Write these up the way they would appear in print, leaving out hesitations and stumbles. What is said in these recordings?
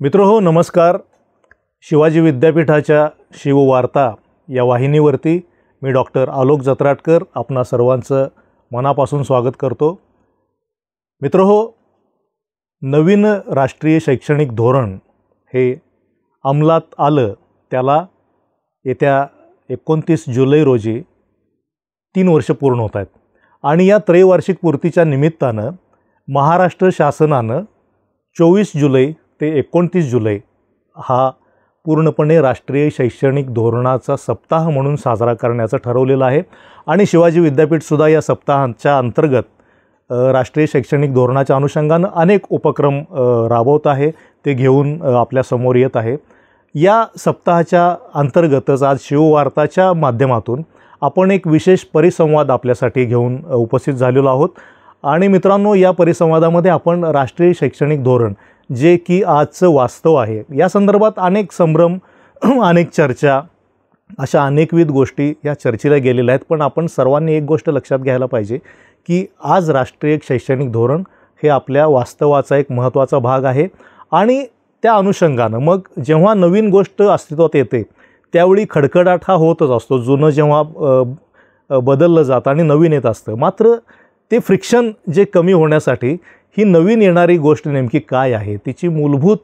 मित्रहो नमस्कार. शिवाजी विद्यापीठाच्या शिववार्ता या वाहिनीवरती मी डॉक्टर आलोक जत्राटकर आपणा सर्वांचं मनापासून स्वागत करतो. मित्रहो, नवीन राष्ट्रीय शैक्षणिक धोरण हे अंमलात आलं त्याला येत्या 29 जुलै रोजी 3 वर्ष पूर्ण होत आहेत आणि या त्रैवार्षिक पूर्तीच्या निमित्तानं महाराष्ट्र शासनानं 24 जुलै ते 29 जुलै हा पूर्णपणे राष्ट्रीय शैक्षणिक धोरणाचा सप्ताह म्हणून साजरा करण्याचं ठरवलेलं आहे आणि शिवाजी विद्यापीठसुद्धा या सप्ताहाच्या अंतर्गत राष्ट्रीय शैक्षणिक धोरणाच्या अनुषंगानं अनेक उपक्रम राबवत आहे, ते घेऊन आपल्यासमोर येत आहे. या सप्ताहाच्या अंतर्गतच आज शिववार्ताच्या माध्यमातून आपण एक विशेष परिसंवाद आपल्यासाठी घेऊन उपस्थित झालेलो आहोत. आणि मित्रांनो, या परिसंवादामध्ये आपण राष्ट्रीय शैक्षणिक धोरण जे की आजचं वास्तव आहे या संदर्भात अनेक संभ्रम, अनेक चर्चा, अशा अनेकविध गोष्टी या चर्चेला गेलेल्या आहेत. पण आपण सर्वांनी एक गोष्ट लक्षात घ्यायला पाहिजे की आज राष्ट्रीय शैक्षणिक धोरण हे आपल्या वास्तवाचा एक महत्त्वाचा भाग आहे आणि त्या अनुषंगानं मग जेव्हा नवीन गोष्ट अस्तित्वात येते त्यावेळी खडखडाट हा होतच असतो. जुनं जेव्हा बदललं जातं आणि नवीन येत असतं, मात्र ते फ्रिक्शन जे कमी होण्यासाठी ही नवीन येणारी गोष्ट नेमकी काय आहे, तिची मूलभूत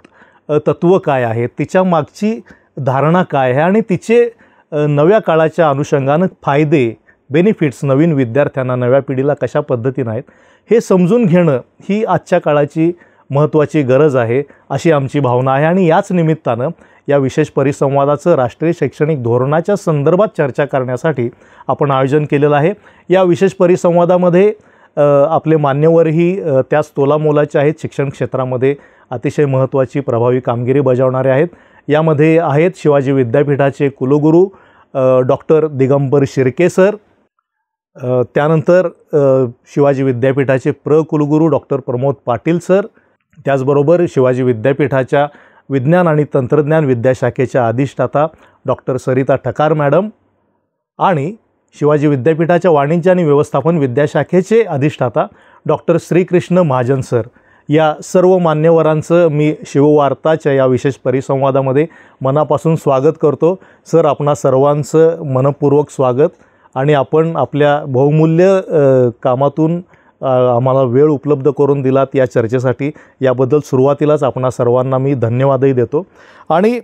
तत्त्व काय आहे, तिच्या मागची धारणा काय आहे आणि तिचे नव्या काळाच्या अनुषंगानं फायदे, बेनिफिट्स नवीन विद्यार्थ्यांना, नव्या पिढीला कशा पद्धतीनं आहेत हे समजून घेणं ही आजच्या काळाची महत्त्वाची गरज आहे, अशी आमची भावना आहे. आणि याच निमित्तानं या विशेष परिसंवादाचं राष्ट्रीय शैक्षणिक धोरणाच्या संदर्भात चर्चा करण्यासाठी आपण आयोजन केलेलं आहे. या विशेष परिसंवादामध्ये आपले मान्यवरही त्याच तोलामोलाचे आहेत, शिक्षण क्षेत्रामध्ये अतिशय महत्त्वाची प्रभावी कामगिरी बजावणारे आहेत. यामध्ये आहेत शिवाजी विद्यापीठाचे कुलगुरू डॉक्टर दिगंबर शिर्के सर, त्यानंतर शिवाजी विद्यापीठाचे कुलगुरू डॉक्टर प्रमोद पाटील सर, त्याचबरोबर शिवाजी विद्यापीठाच्या विज्ञान आणि तंत्रज्ञान विद्याशाखेच्या अधिष्ठाता डॉक्टर सरिता ठकार मॅडम आणि शिवाजी विद्यापीठाच्या वाणिज्य आणि व्यवस्थापन विद्याशाखेचे अधिष्ठाता डॉक्टर श्रीकृष्ण महाजन सर. या सर्व मान्यवरांचं मी शिववार्ताच्या या विशेष परिसंवादामध्ये मनापासून स्वागत करतो. सर, आपणा सर्वांचं मनपूर्वक स्वागत आणि आपण आपल्या बहुमूल्य कामातून आम्हाला वेळ उपलब्ध करून दिलात या चर्चेसाठी, याबद्दल सुरुवातीलाच आपणा सर्वांना मी धन्यवादही देतो. आणि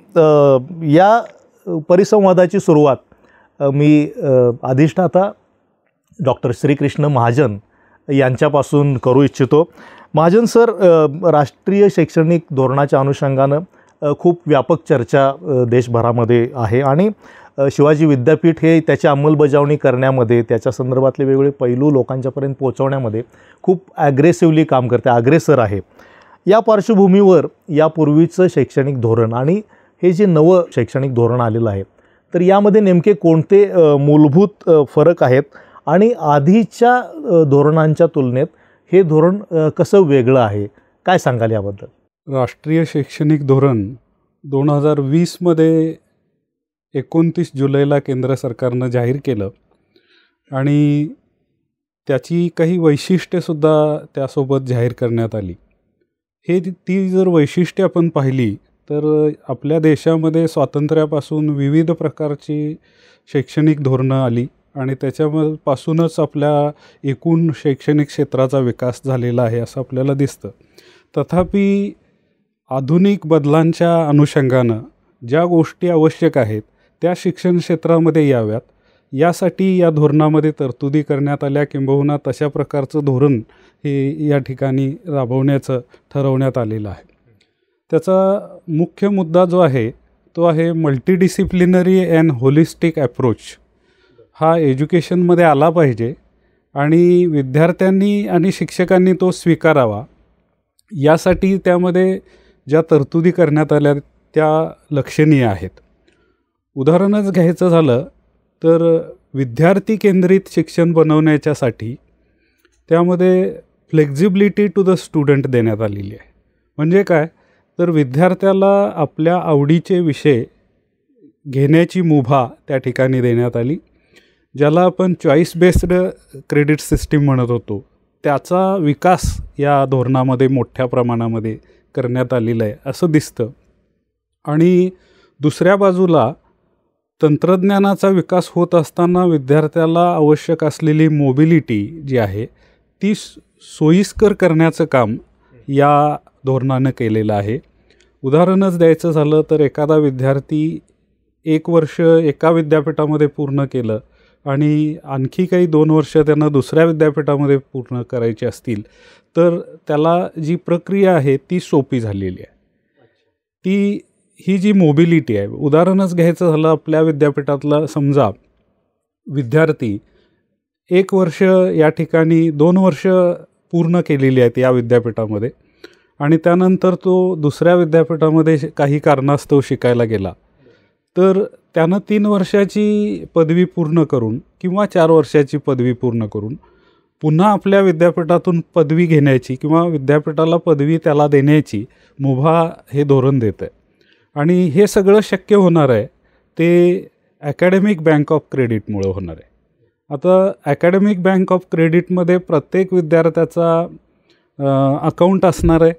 या परिसंवादाची सुरुवात मी अधिष्ठाता डॉक्टर श्रीकृष्ण महाजन यांच्यापासून करू इच्छितो. महाजन सर, राष्ट्रीय शैक्षणिक धोरणाच्या अनुषंगानं खूप व्यापक चर्चा देशभरामध्ये आहे आणि शिवाजी विद्यापीठ हे त्याची अंमलबजावणी करण्यामध्ये, त्याच्या संदर्भातले वेगवेगळे पैलू लोकांच्यापर्यंत पोहोचवण्यामध्ये खूप ॲग्रेसिव्हली काम करते, अग्रेसर आहे. या पार्श्वभूमीवर यापूर्वीचं शैक्षणिक धोरण आणि हे जे नवं शैक्षणिक धोरण आलेलं आहे, तर यामध्ये नेमके कोणते मूलभूत फरक आहेत आणि आधीच्या धोरणांच्या तुलनेत हे धोरण कसं वेगळं आहे, काय सांगाल याबद्दल? राष्ट्रीय शैक्षणिक धोरण 2020मध्ये 29 जुलैला केंद्र सरकारनं जाहीर केलं आणि त्याची काही वैशिष्ट्येसुद्धा त्यासोबत जाहीर करण्यात आली. ती जर वैशिष्ट्ये आपण पाहिली तर आपल्या देशामध्ये स्वातंत्र्यापासून विविध प्रकारची शैक्षणिक धोरणं आली आणि त्याच्यापासूनच आपल्या एकूण शैक्षणिक क्षेत्राचा विकास झालेला आहे असं आपल्याला दिसतं. तथापि आधुनिक बदलांच्या अनुषंगानं ज्या गोष्टी आवश्यक आहेत त्या शिक्षण क्षेत्रामध्ये याव्यात यासाठी या धोरणामध्ये तरतुदी करण्यात आल्या, किंबहुना तशा प्रकारचं धोरण हे या ठिकाणी राबवण्याचं ठरवण्यात आलेलं आहे. त्याचा मुख्य मुद्दा जो आहे तो आहे मल्टीडिसिप्लिनरी अँड होलिस्टिक ॲप्रोच. हा एज्युकेशनमध्ये आला पाहिजे आणि विद्यार्थ्यांनी आणि शिक्षकांनी तो स्वीकारावा, यासाठी त्यामध्ये ज्या तरतुदी करण्यात आल्या त्या लक्षणीय आहेत. उदाहरणच घ्यायचं झालं तर विद्यार्थी केंद्रित शिक्षण बनवण्याच्यासाठी त्यामध्ये फ्लेक्झिबिलिटी टू द स्टुडंट देण्यात आलेली आहे. म्हणजे काय, तर विद्यार्थ्याला आपल्या आवडीचे विषय घेण्याची मुभा त्या ठिकाणी देण्यात आली, ज्याला आपण चॉईस बेस्ड क्रेडिट सिस्टीम म्हणत होतो. त्याचा विकास या धोरणामध्ये मोठ्या प्रमाणामध्ये करण्यात आलेलं आहे असं दिसतं. आणि दुसऱ्या बाजूला तंत्रज्ञानाचा विकास होत असताना विद्यार्थ्याला आवश्यक असलेली मोबिलिटी जी आहे ती सोयीस्कर करण्याचं काम या धोरणानं केलेलं आहे. उदाहरणच द्यायचं झालं तर एखादा विद्यार्थी 1 वर्ष एका विद्यापीठामध्ये पूर्ण केलं आणि आणखी काही 2 वर्ष त्यांना दुसऱ्या विद्यापीठामध्ये पूर्ण करायची असतील तर त्याला जी प्रक्रिया आहे ती सोपी झालेली आहे. ही जी मोबिलिटी आहे, उदाहरणच घ्यायचं झालं आपल्या विद्यापीठातला समजा विद्यार्थी 1 वर्ष या ठिकाणी 2 वर्ष पूर्ण केलेली आहेत या विद्यापीठामध्ये आणि त्यानंतर तो दुसऱ्या विद्यापीठामध्ये काही कारणास्तव शिकायला गेला तर त्यानं 3 वर्षाची पदवी पूर्ण करून किंवा 4 वर्षाची पदवी पूर्ण करून पुन्हा आपल्या विद्यापीठातून पदवी घेण्याची किंवा विद्यापीठाला पदवी त्याला देण्याची मुभा हे धोरण देतं आहे. आणि हे सगळं शक्य होणार आहे ते ॲकॅडमिक बँक ऑफ क्रेडिटमुळं होणार आहे. आता ॲकॅडमिक बँक ऑफ क्रेडिटमध्ये प्रत्येक विद्यार्थ्याचा अकाउंट असणार आहे.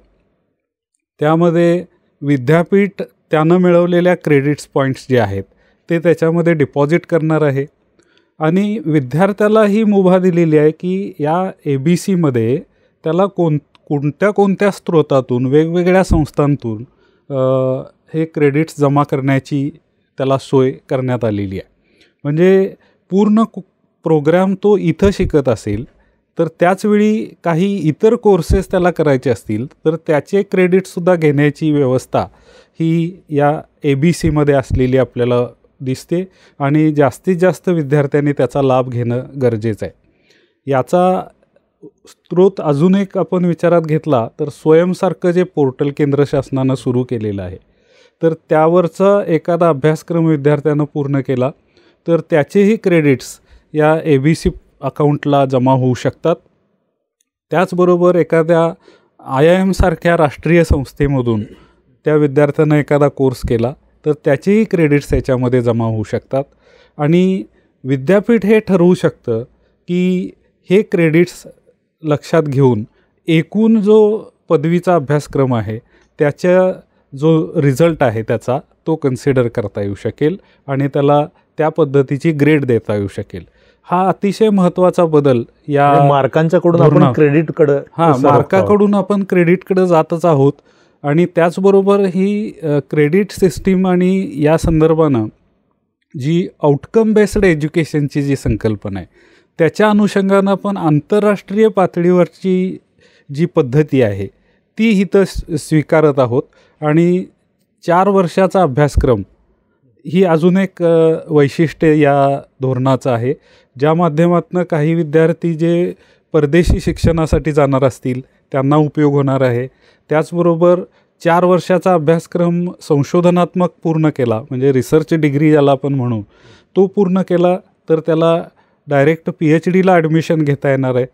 त्यामध्ये विद्यापीठ त्यानं मिळवलेल्या क्रेडिट्स पॉईंट्स जे आहेत ते त्याच्यामध्ये डिपॉझिट करणार आहे आणि विद्यार्थ्याला ही मुभा दिलेली आहे की या ABCमध्ये त्याला कोणत्या स्रोतातून वेगवेगळ्या संस्थांतून हे क्रेडिट्स जमा करण्याची त्याला सोय करण्यात आलेली आहे. म्हणजे पूर्ण प्रोग्राम तो इथं शिकत असेल तर त्याचवेळी काही इतर कोर्सेस त्याला करायचे असतील तर त्याचे क्रेडिटसुद्धा घेण्याची व्यवस्था ही या ABCमध्ये असलेली आपल्याला दिसते आणि जास्तीत जास्त विद्यार्थ्यांनी त्याचा लाभ घेणं गरजेचं आहे. याचा स्रोत अजून एक आपण विचारात घेतला तर स्वयंसारखं जे पोर्टल केंद्र शासनानं सुरू केलेलं आहे तर त्यावरचा एखादा अभ्यासक्रम विद्यार्थ्यानं पूर्ण केला तर त्याचेही क्रेडिट्स या ABC अकाउंटला जमा होऊ शकतात. त्याचबरोबर एखाद्या IIM सारख्या राष्ट्रीय संस्थेमधून त्या विद्यार्थ्यानं एखादा कोर्स केला तर त्याचेही क्रेडिट्स याच्यामध्ये जमा होऊ शकतात आणि विद्यापीठ हे ठरवू शकतं की हे क्रेडिट्स लक्षात घेऊन एकूण जो पदवीचा अभ्यासक्रम आहे त्याच्या जो रिझल्ट आहे त्याचा तो कन्सिडर करता येऊ शकेल आणि त्याला त्या पद्धतीची ग्रेड देता येऊ शकेल. हा अतिशय महत्त्वाचा बदल या मार्कांच्याकडून आपण क्रेडिटकडे मार्काकडून आपण क्रेडिटकडे जातच आहोत आणि त्याचबरोबर ही क्रेडिट सिस्टीम आणि या संदर्भानं जी आउटकम बेस्ड एज्युकेशनची जी संकल्पना आहे त्याच्या अनुषंगानं पण आंतरराष्ट्रीय पातळीवरची जी पद्धती आहे ती इथं स्वीकारत आहोत आणि 4 वर्षाचा अभ्यासक्रम ही अजून एक वैशिष्ट्य या धोरणाचं आहे ज्या माध्यमातून काही विद्यार्थी जे परदेशी शिक्षणासाठी जाणार असतील त्यांना उपयोग होणार आहे. त्याचबरोबर 4 वर्षाचा अभ्यासक्रम संशोधनात्मक पूर्ण केला म्हणजे रिसर्च डिग्री ज्याला आपण म्हणू तो पूर्ण केला तर त्याला डायरेक्ट PhDला ॲडमिशन घेता येणार आहे.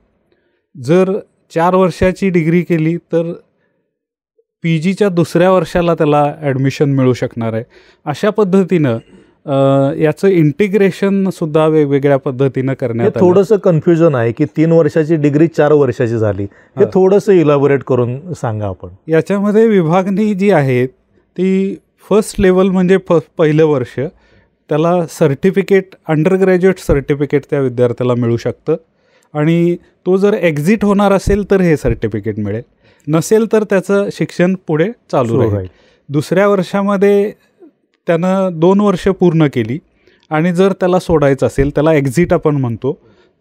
जर 4 वर्षाची डिग्री केली तर PGच्या दुसऱ्या वर्षाला त्याला ॲडमिशन मिळू शकणार आहे. अशा पद्धतीनं याचं इंटिग्रेशनसुद्धा वेगवेगळ्या पद्धतीनं करण्यात आलं. थोडंसं कन्फ्युजन आहे की 3 वर्षाची डिग्री 4 वर्षाची झाली हे थोडंसं इलॅबोरेट करून सांगा आपण. याच्यामध्ये विभागणी जी आहे ती फर्स्ट लेवल म्हणजे पहिलं वर्ष त्याला सर्टिफिकेट अंडरग्रॅज्युएट सर्टिफिकेट त्या विद्यार्थ्याला मिळू शकतं आणि तो जर एक्झिट होणार असेल तर हे सर्टिफिकेट मिळेल, नसेल तर त्याचं शिक्षण पुढे चालू राहील. दुसऱ्या वर्षामध्ये त्यानं 2 वर्ष पूर्ण केली आणि जर त्याला सोडायचं असेल त्याला एक्झिट आपण म्हणतो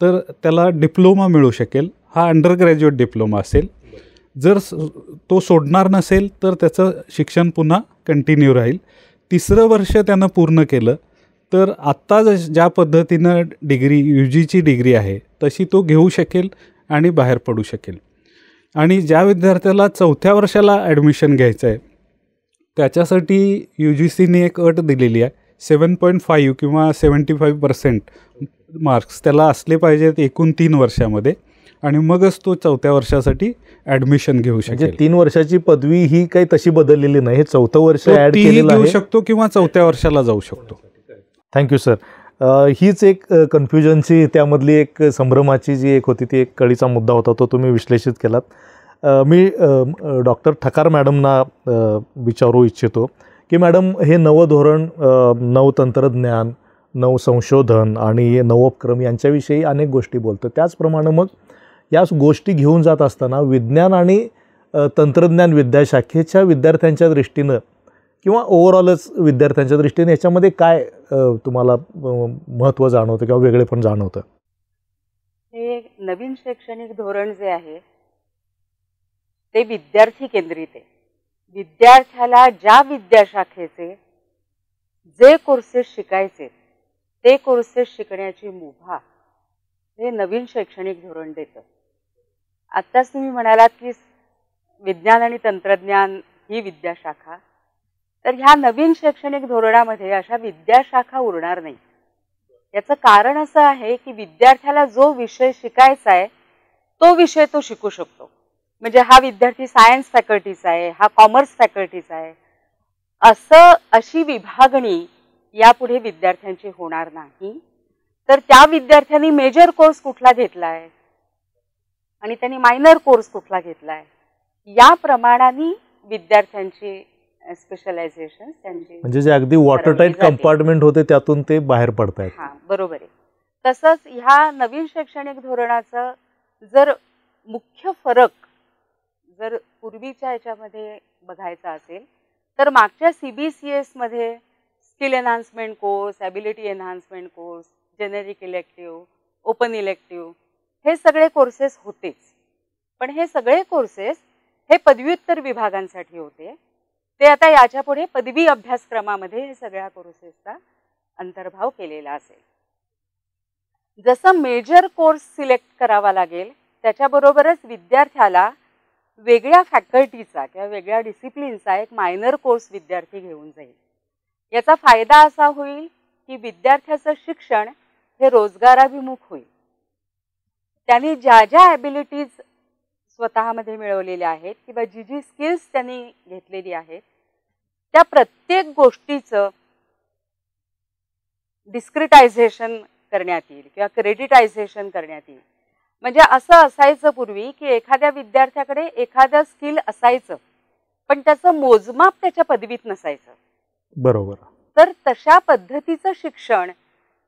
तर त्याला डिप्लोमा मिळू शकेल. हा अंडरग्रॅज्युएट डिप्लोमा असेल. जर तो सोडणार नसेल तर त्याचं शिक्षण पुन्हा कंटिन्यू राहील. 3रं वर्ष त्यानं पूर्ण केलं तर आत्ता ज्या पद्धतीनं डिग्री UGची डिग्री आहे तशी तो घेऊ शकेल आणि बाहेर पडू शकेल. आणि ज्या विद्यार्थ्याला 4थ्या वर्षाला ॲडमिशन घ्यायचं आहे त्याच्यासाठी UGCने एक अट दिलेली आहे 7.5 किंवा 75% मार्क्स त्याला असले पाहिजेत एकूण 3 वर्षामध्ये आणि मगच तो 4थ्या वर्षासाठी ॲडमिशन घेऊ शकेल. म्हणजे 3 वर्षाची पदवी ही काही तशी बदललेली नाही, हे 4थं वर्ष ॲड केलेलं आहे. घेऊ शकतो किंवा 4थ्या वर्षाला जाऊ शकतो. Thank you sir. हीच एक कन्फ्युजनची त्यामधली एक संभ्रमाची जी एक होती ती एक कळीचा मुद्दा होता तो तुम्ही विश्लेषित केलात. मी डॉक्टर ठकार मॅडमना विचारू इच्छितो की मॅडम हे नवं धोरण, नवतंत्रज्ञान, नवसंशोधन आणि नवोपक्रम यांच्याविषयी अनेक गोष्टी बोलतं. त्याचप्रमाणे मग या गोष्टी घेऊन जात असताना विज्ञान आणि तंत्रज्ञान विद्याशाखेच्या विद्यार्थ्यांच्या दृष्टीनं किंवा ओव्हरऑलच विद्यार्थ्यांच्या दृष्टीने याच्यामध्ये काय तुम्हाला महत्त्व जाणवतं किंवा वेगळेपण जाणवतं? हे नवीन शैक्षणिक धोरण जे आहे ते विद्यार्थी केंद्रित आहे. विद्यार्थ्याला ज्या विद्याशाखेचे जे कोर्सेस शिकायचे ते कोर्सेस शिकण्याची मुभा हे नवीन शैक्षणिक धोरण देतं. आत्ताच तुम्ही म्हणालात की विज्ञान आणि तंत्रज्ञान ही विद्याशाखा, तर ह्या नवीन शैक्षणिक धोरणामध्ये अशा विद्याशाखा उरणार नाही. याचं कारण असं आहे की विद्यार्थ्याला जो विषय शिकायचा आहे तो विषय तो शिकू शकतो. म्हणजे हा विद्यार्थी सायन्स फॅकल्टीचा आहे, हा कॉमर्स फॅकल्टीचा आहे, अशी विभागणी यापुढे विद्यार्थ्यांची होणार नाही. तर त्या विद्यार्थ्यांनी मेजर कोर्स कुठला घेतला आहे आणि त्यांनी मायनर कोर्स कुठला घेतला आहे या प्रमाणाने विद्यार्थ्यांची स्पेशलायझेशन त्यांची, म्हणजे जे अगदी वॉटरटाईट कंपार्टमेंट होते त्यातून ते बाहेर पडतायत. हां, बरोबर आहे. तसंच ह्या नवीन शैक्षणिक धोरणाचं जर मुख्य फरक जर पूर्वीच्या याच्यामध्ये बघायचा असेल तर मागच्या CBCS मध्ये skill enhancement course, ability enhancement course, generic elective, open elective हे सगळे कोर्सेस होतेच. पण हे सगळे कोर्सेस हे पदव्युत्तर विभागांसाठी होते. ते आता याच्या पुढे पदवी अभ्यासक्रमामध्ये हे सगळ्या कोर्सेसचा अंतर्भाव केलेला असेल. जसं मेजर कोर्स सिलेक्ट करावा लागेल त्याच्याबरोबरच विद्यार्थ्याला वेगळ्या फॅकल्टीचा किंवा वेगळ्या डिसिप्लिनचा एक मायनर कोर्स विद्यार्थी घेऊन जाईल. याचा फायदा असा होईल की विद्यार्थ्याचं शिक्षण हे रोजगाराभिमुख होईल. त्यांनी ज्या ज्या ॲबिलिटीज स्वतःमध्ये मिळवलेल्या आहेत किंवा जी जी स्किल्स त्यांनी घेतलेली आहेत त्या प्रत्येक गोष्टीचं डिस्क्रिटायझेशन करण्यात येईल किंवा क्रेडिटायझेशन करण्यात येईल. म्हणजे असं असायचं पूर्वी की एखाद्या विद्यार्थ्याकडे एखादं स्किल असायचं पण त्याचं मोजमाप त्याच्या पदवीत नसायचं. बरोबर. तर तशा पद्धतीचं शिक्षण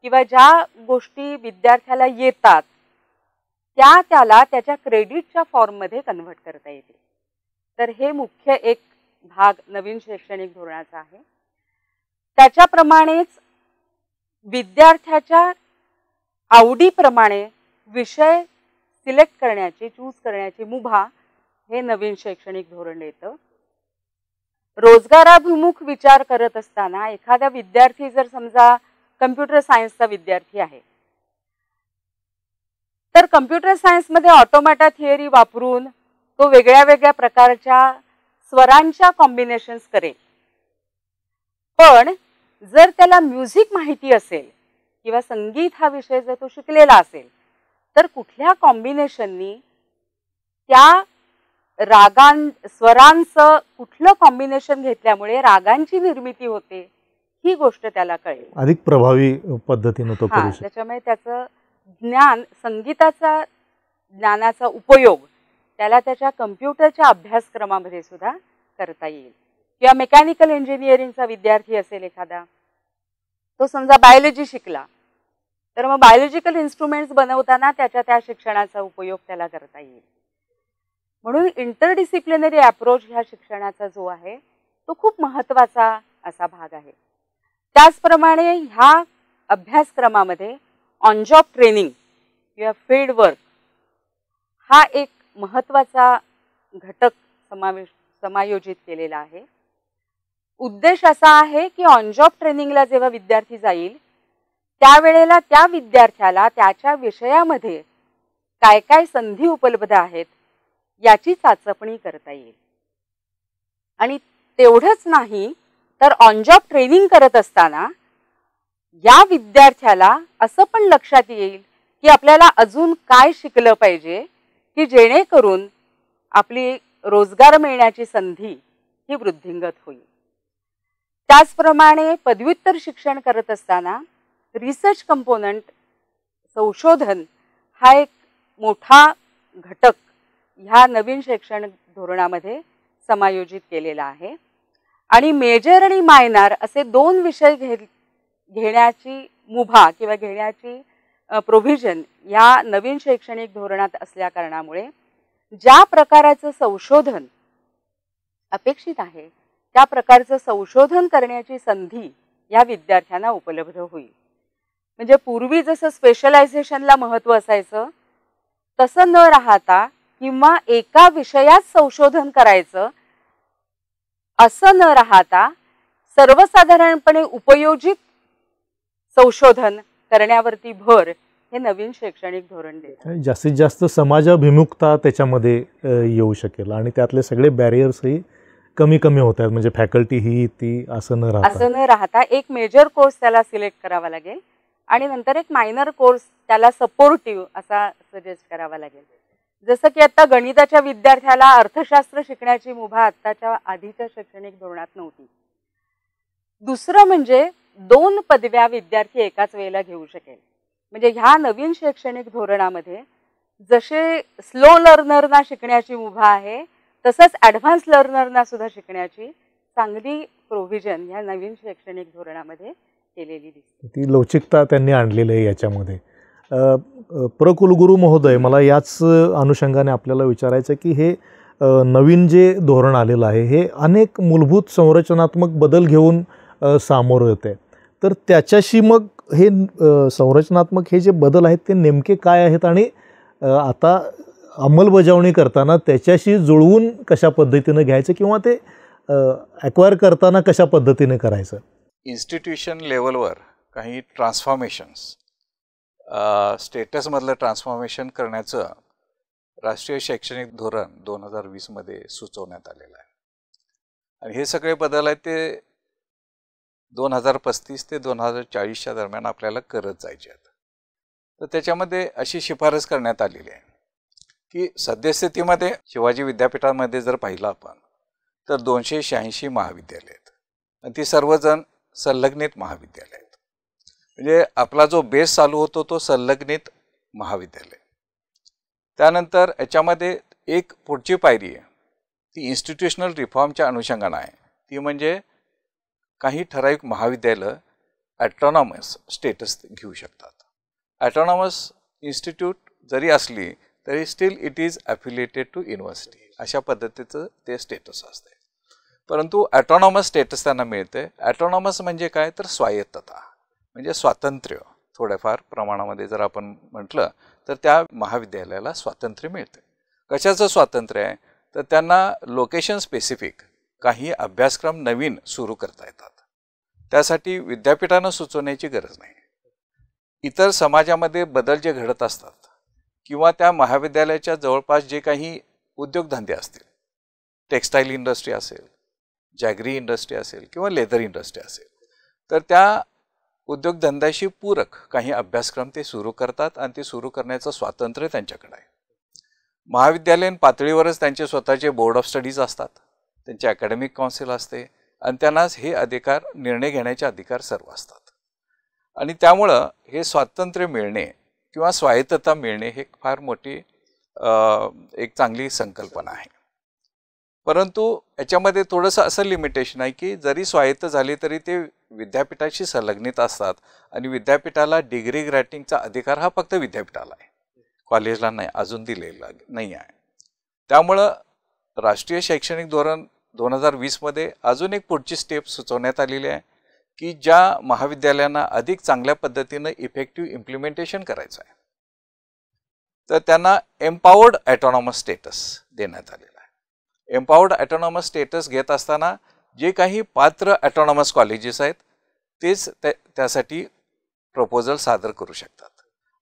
किंवा ज्या गोष्टी विद्यार्थ्याला येतात त्या त्याला त्याच्या क्रेडिटच्या फॉर्ममध्ये कन्व्हर्ट करता येते. तर हे मुख्य एक भाग नवीन शैक्षणिक धोरणाचा आहे. त्याच्याप्रमाणेच विद्यार्थ्याच्या आवडीप्रमाणे विषय सिलेक्ट करण्याची, चूज करण्याची मुभा हे नवीन शैक्षणिक धोरण देतं. रोजगाराभिमुख विचार करत असताना एखादा विद्यार्थी जर समजा कम्प्युटर सायन्सचा विद्यार्थी आहे तर कम्प्युटर सायन्समध्ये ऑटोमॅटा थिअरी वापरून तो वेगळ्या वेगळ्या प्रकारच्या स्वरांच्या कॉम्बिनेशन्स करेल. पण जर त्याला म्युझिक माहिती असेल किंवा संगीत हा विषय जर तो शिकलेला असेल तर कुठल्या कॉम्बिनेशननी त्या स्वरांचं कुठलं कॉम्बिनेशन घेतल्यामुळे रागांची निर्मिती होते ही गोष्ट त्याला कळेल. अधिक प्रभावी पद्धतीने तो करू शकतो. त्याच्यामुळे त्याचं ज्ञान, संगीताचा ज्ञानाचा उपयोग त्याला त्याच्या कम्प्युटरच्या अभ्यासक्रमामध्ये सुद्धा करता येईल. किंवा मेकॅनिकल इंजिनिअरिंगचा विद्यार्थी असेल एखादा, तो समजा बायोलॉजी शिकला तर मग बायोलॉजिकल इन्स्ट्रुमेंट्स बनवताना त्याच्या त्या शिक्षणाचा उपयोग त्याला करता येईल. म्हणून इंटरडिसिप्लिनरी अप्रोच ह्या शिक्षणाचा जो आहे तो खूप महत्त्वाचा असा भाग आहे. त्याचप्रमाणे ह्या अभ्यासक्रमामध्ये ऑन जॉब ट्रेनिंग किंवा फील्ड वर्क हा एक महत्त्वाचा घटक समायोजित केलेला आहे. उद्देश असा आहे की ऑन जॉब ट्रेनिंगला जेव्हा विद्यार्थी जाईल त्यावेळेला त्या विद्यार्थ्याला त्याच्या विषयामध्ये काय काय संधी उपलब्ध आहेत याची चाचपणी करता येईल. आणि तेवढंच नाही तर ऑन जॉब ट्रेनिंग करत असताना या विद्यार्थ्याला असं पण लक्षात येईल की आपल्याला अजून काय शिकलं पाहिजे की जेणेकरून आपली रोजगार मिळण्याची संधी ही वृद्धिंगत होईल. त्याचप्रमाणे पदव्युत्तर शिक्षण करत असताना रिसर्च कंपोनंट, संशोधन हा एक मोठा घटक ह्या नवीन शैक्षणिक धोरणामध्ये समायोजित केलेला आहे. आणि मेजर आणि मायनर असे 2 विषय घेण्याची मुभा किंवा घेण्याची प्रोव्हिजन या नवीन शैक्षणिक धोरणात असल्या कारणामुळे ज्या प्रकाराचं संशोधन अपेक्षित आहे त्या प्रकारचं संशोधन करण्याची संधी या विद्यार्थ्यांना उपलब्ध होईल. म्हणजे पूर्वी जसं स्पेशलायझेशनला महत्त्व असायचं तसं न राहता किंवा एका विषयात संशोधन करायचं असं न राहता सर्वसाधारणपणे उपयोजित संशोधन करण्यावरती भर हे नवीन शैक्षणिक धोरण देतं. जास्तीत जास्त समाजाभिमुखता त्याच्यामध्ये येऊ शकेल आणि त्यातले सगळे बॅरियर्सही कमी कमी होत आहेत. म्हणजे फॅकल्टी ही ती असं न राहता एक मेजर कोर्स त्याला सिलेक्ट करावा लागेल आणि नंतर एक मायनर कोर्स त्याला सपोर्टिव्ह असा सजेस्ट करावा लागेल. जसं की आता गणिताच्या विद्यार्थ्याला अर्थशास्त्र शिकण्याची मुभा आत्ताच्या आधीच्या शैक्षणिक धोरणात नव्हती. दुसरं म्हणजे 2 पदव्या विद्यार्थी एकाच वेळेला घेऊ शकेल. म्हणजे ह्या नवीन शैक्षणिक धोरणामध्ये जसे स्लो लर्नरना शिकण्याची मुभा आहे तसंच ॲडव्हान्स लर्नरना सुद्धा शिकण्याची चांगली प्रोव्हिजन ह्या नवीन शैक्षणिक धोरणामध्ये केलेली दिसते. ती लवचिकता त्यांनी आणलेली आहे याच्यामध्ये. प्रकुलगुरू महोदय, मला याच अनुषंगाने आपल्याला विचारायचं की हे नवीन जे धोरण आलेलं आहे हे अनेक मूलभूत संरचनात्मक बदल घेऊन सामोरं येते. तर त्याच्याशी मग हे संरचनात्मक हे जे बदल आहेत ते नेमके काय आहेत आणि आता अंमलबजावणी करताना त्याच्याशी जुळवून कशा पद्धतीनं घ्यायचं किंवा ते ॲक्वायर करताना कशा पद्धतीने करायचं. इन्स्टिट्यूशन लेवलवर काही ट्रान्सफॉर्मेशन्स स्टेटसमधलं ट्रान्सफॉर्मेशन करण्याचं राष्ट्रीय शैक्षणिक धोरण 2020मध्ये सुचवण्यात आलेलं आहे. आणि हे सगळे बदल आहेत ते 2035 ते 2040च्या दरम्यान आपल्याला करत जायचे आहेत. तर त्याच्यामध्ये अशी शिफारस करण्यात आलेली आहे की सद्यस्थितीमध्ये शिवाजी विद्यापीठामध्ये जर पाहिलं आपण तर 286 महाविद्यालय आहेत आणि ती सर्वजण संलग्नित महाविद्यालय आहेत. म्हणजे आपला जो बेस चालू होतो तो संलग्नित महाविद्यालय. त्यानंतर याच्यामध्ये एक पुढची पायरी आहे ती इन्स्टिट्यूशनल रिफॉर्मच्या अनुषंगानं आहे. ती म्हणजे काही ठराविक महाविद्यालय ॲटॉनॉमस स्टेटस घेऊ शकतात. ॲटॉनॉमस इन्स्टिट्यूट जरी असली तरी still it is affiliated to university अशा पद्धतीचं ते स्टेटस असते. परंतु ॲटॉनॉमस स्टेटस त्यांना मिळते. ॲटॉनॉमस म्हणजे काय तर स्वायत्तता म्हणजे स्वातंत्र्य. थोड्याफार प्रमाणामध्ये जर आपण म्हटलं तर त्या महाविद्यालयाला स्वातंत्र्य मिळते. कशाचं स्वातंत्र्य आहे तर त्यांना लोकेशन स्पेसिफिक काही अभ्यासक्रम नवीन सुरू करता येतात. त्यासाठी विद्यापीठानं सुचवण्याची गरज नाही. इतर समाजामध्ये बदल जे घडत असतात किंवा त्या महाविद्यालयाच्या जवळपास जे काही उद्योगधंदे असतील, टेक्स्टाईल इंडस्ट्री असेल, जॅगरी इंडस्ट्री असेल किंवा लेदर इंडस्ट्री असेल, तर त्या उद्योगधंद्याशी पूरक काही अभ्यासक्रम ते सुरू करतात आणि ते सुरू करण्याचं स्वातंत्र्य त्यांच्याकडे आहे. महाविद्यालयीन पातळीवरच त्यांचे स्वतःचे बोर्ड ऑफ स्टडीज असतात, त्यांची अकॅडमिक काउन्सिल असते आणि त्यांनाच हे अधिकार निर्णय घेण्याचे अधिकार सर्व असतात. आणि त्यामुळं हे स्वातंत्र्य मिळणे किंवा स्वायत्तता मिळणे हे फार मोठी एक चांगली संकल्पना आहे. परंतु याच्यामध्ये थोडंसं असं लिमिटेशन आहे की जरी स्वायत्त झाले तरी ते विद्यापीठाशी संलग्नित असतात आणि विद्यापीठाला डिग्री ग्रँटिंगचा अधिकार हा फक्त विद्यापीठाला आहे, कॉलेजला नाही, अजून दिलेला नाही आहे. त्यामुळं राष्ट्रीय शैक्षणिक धोरण 2020मध्ये अजून एक पुढची स्टेप सुचवण्यात आलेली आहे की ज्या महाविद्यालयांना अधिक चांगल्या पद्धतीनं इफेक्टिव्ह इम्प्लिमेंटेशन करायचं आहे तर त्यांना एम्पॉवर्ड ॲटॉनॉमस स्टेटस देण्यात आलेला आहे. एम्पॉवर्ड ॲटॉनॉमस स्टेटस घेत असताना जे काही पात्र ॲटॉनॉमस कॉलेजेस आहेत तेच त्यासाठी प्रपोजल सादर करू शकतात